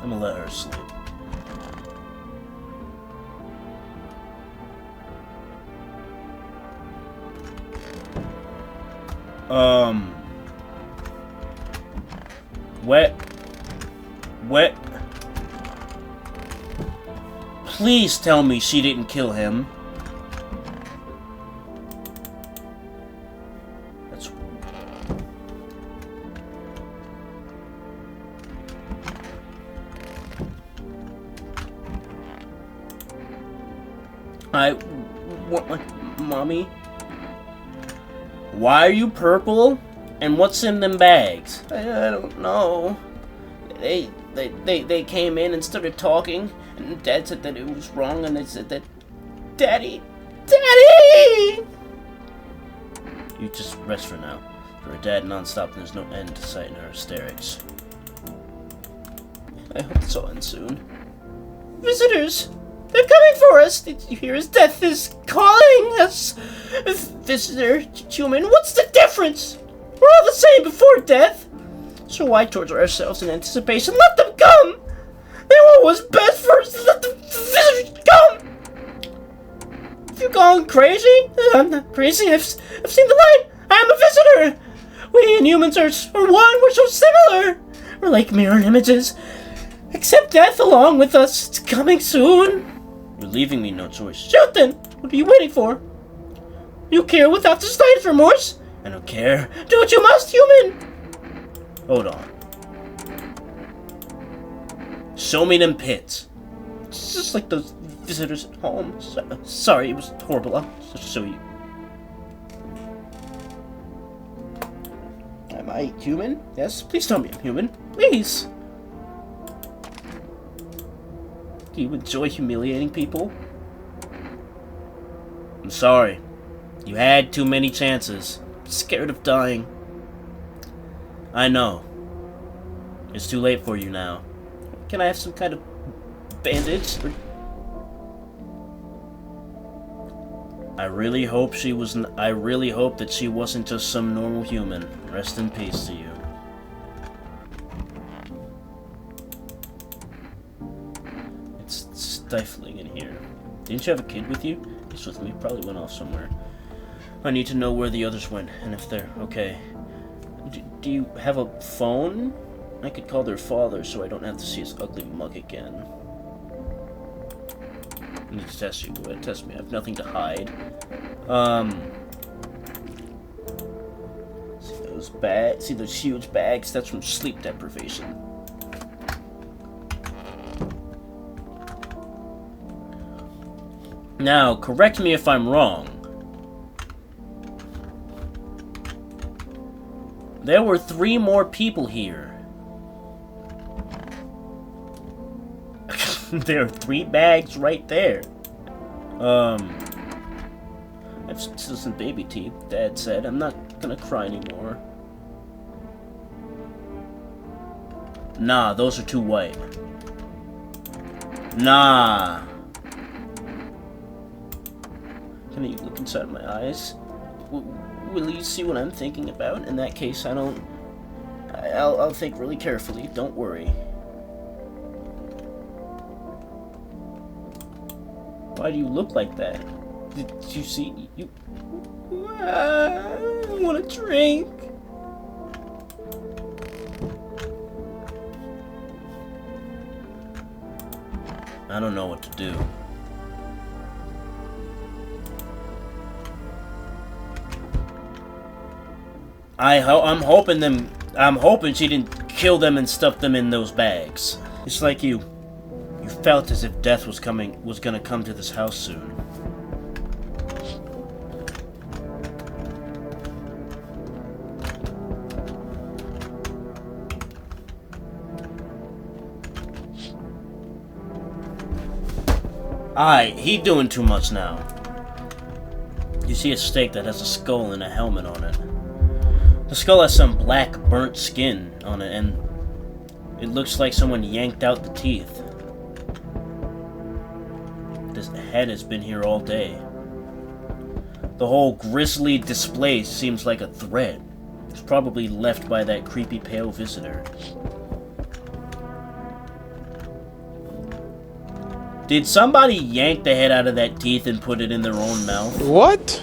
I'm gonna let her sleep. Wet. Please tell me she didn't kill him. That's... I want my mommy. Why are you purple? And what's in them bags? I don't know. They came in and started talking, and Dad said that it was wrong, and they said that, Daddy! You just rest for now. For her dad non-stop, and there's no end to sight in her hysterics. I hope this all ends soon. Visitors! They're coming for us! Did you hear us? Death is calling us! Visitor, human, what's the difference? We're all the same before death! So why torture ourselves in anticipation? Let them come! They want what's best first! Let the visitors come! Have you gone crazy? I'm not crazy. I've seen the light! I am a visitor! We and humans are one! We're so similar! We're like mirror images. Accept death along with us. It's coming soon. You're leaving me no choice. Shoot then! What are you waiting for? You care without the slightest remorse? I don't care. Do what you must, human! Hold on. Show me them pits. It's just like those visitors at home. Sorry, it was horrible. I'll just show you. Am I human? Yes? Please tell me I'm human. Please! Do you enjoy humiliating people? I'm sorry. You had too many chances. I'm scared of dying. I know. It's too late for you now. Can I have some kind of bandage? I really hope that she wasn't just some normal human. Rest in peace to you. It's stifling in here. Didn't you have a kid with you? He's with me. Probably went off somewhere. I need to know where the others went and if they're okay. Do you have a phone? I could call their father so I don't have to see his ugly mug again. I need to test you. Go ahead, test me. I have nothing to hide. See those bags? See those huge bags? That's from sleep deprivation. Now, correct me if I'm wrong. There were 3 more people here. There are 3 bags right there. I've still some baby teeth, Dad said. I'm not gonna cry anymore. Nah, those are too white. Nah. Can you look inside my eyes? Will you see what I'm thinking about? In that case, I'll think really carefully. Don't worry. Why do you look like that? Did you see? I want a drink. I don't know what to do. I'm hoping she didn't kill them and stuff them in those bags. It's like you felt as if death was gonna come to this house soon. He doing too much now. You see a stake that has a skull and a helmet on it. The skull has some black, burnt skin on it, and it looks like someone yanked out the teeth. This head has been here all day. The whole grisly display seems like a threat. It's probably left by that creepy pale visitor. Did somebody yank the head out of that teeth and put it in their own mouth? What?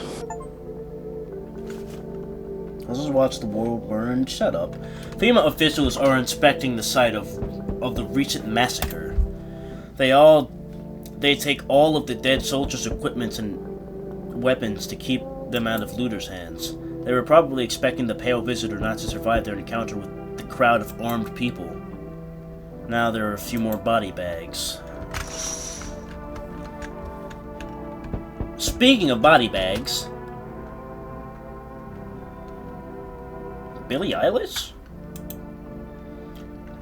Let's just watch the world burn. Shut up. FEMA officials are inspecting the site of the recent massacre. They take all of the dead soldiers' equipment and weapons to keep them out of looters' hands. They were probably expecting the pale visitor not to survive their encounter with the crowd of armed people. Now there are a few more body bags. Speaking of body bags, Billie Eilish?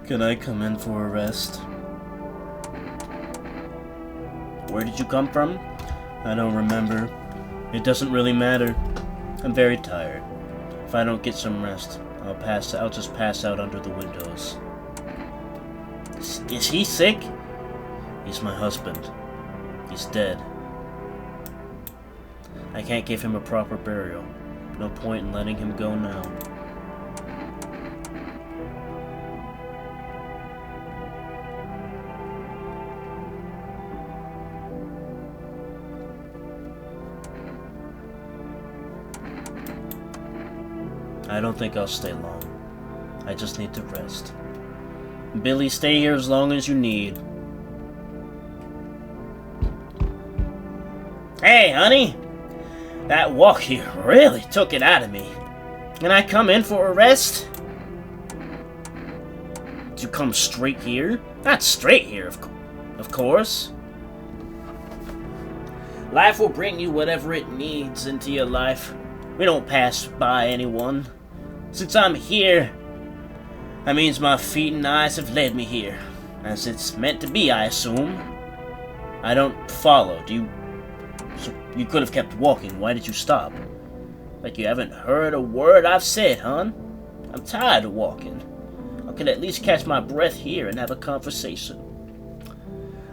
Can I come in for a rest? Where did you come from? I don't remember. It doesn't really matter. I'm very tired. If I don't get some rest, I'll just pass out under the windows. Is he sick? He's my husband. He's dead. I can't give him a proper burial. No point in letting him go now. I don't think I'll stay long. I just need to rest. Billy, stay here as long as you need. Hey, honey! That walk here really took it out of me. Can I come in for a rest? Did you come straight here? Not straight here, of course. Life will bring you whatever it needs into your life. We don't pass by anyone. Since I'm here, that means my feet and eyes have led me here. As it's meant to be, I assume. I don't follow. So you could have kept walking. Why did you stop? Like you haven't heard a word I've said, hon? I'm tired of walking. I could at least catch my breath here and have a conversation.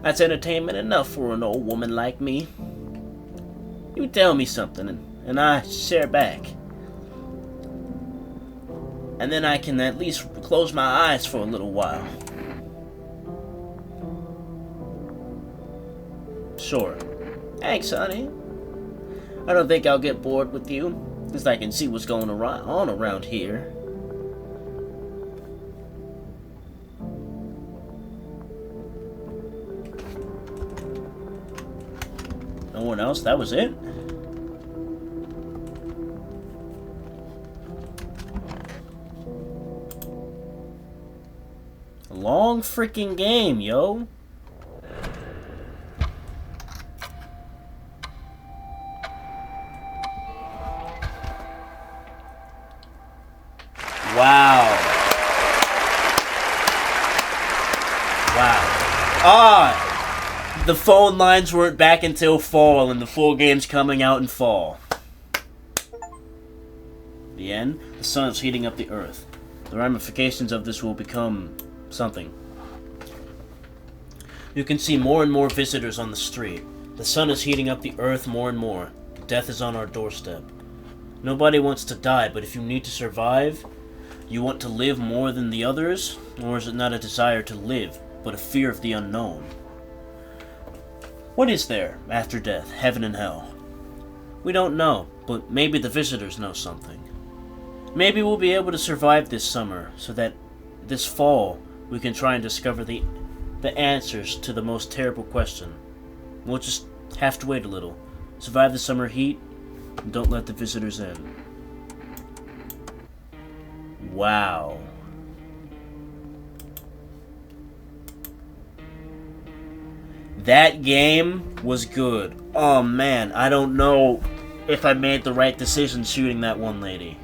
That's entertainment enough for an old woman like me. You tell me something, and I share back. And then I can at least close my eyes for a little while. Sure. Thanks, honey. I don't think I'll get bored with you, since I can see what's going on around here. No one else? That was it? A long freaking game, yo. Wow. The phone lines weren't back until fall, and the full game's coming out in fall. The end. The sun is heating up the earth. The ramifications of this will become something. You can see more and more visitors on the street. The sun is heating up the earth more and more. Death is on our doorstep. Nobody wants to die, but if you need to survive, you want to live more than the others? Or is it not a desire to live, but a fear of the unknown? What is there after death, heaven and hell? We don't know, but maybe the visitors know something. Maybe we'll be able to survive this summer, so that this fall we can try and discover the answers to the most terrible question. We'll just have to wait a little. Survive the summer heat, and don't let the visitors in. Wow. That game was good. Oh man, I don't know if I made the right decision shooting that one lady.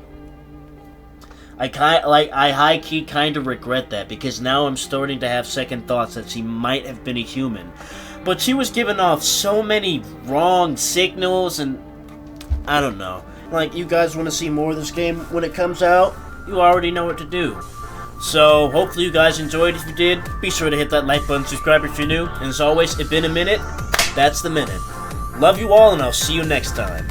I high-key kind of regret that, because now I'm starting to have second thoughts that she might have been a human. But she was giving off so many wrong signals, and I don't know. Like, you guys want to see more of this game when it comes out? You already know what to do. So, hopefully you guys enjoyed. If you did, be sure to hit that like button, subscribe if you're new. And as always, it's been a minute. That's the minute. Love you all, and I'll see you next time.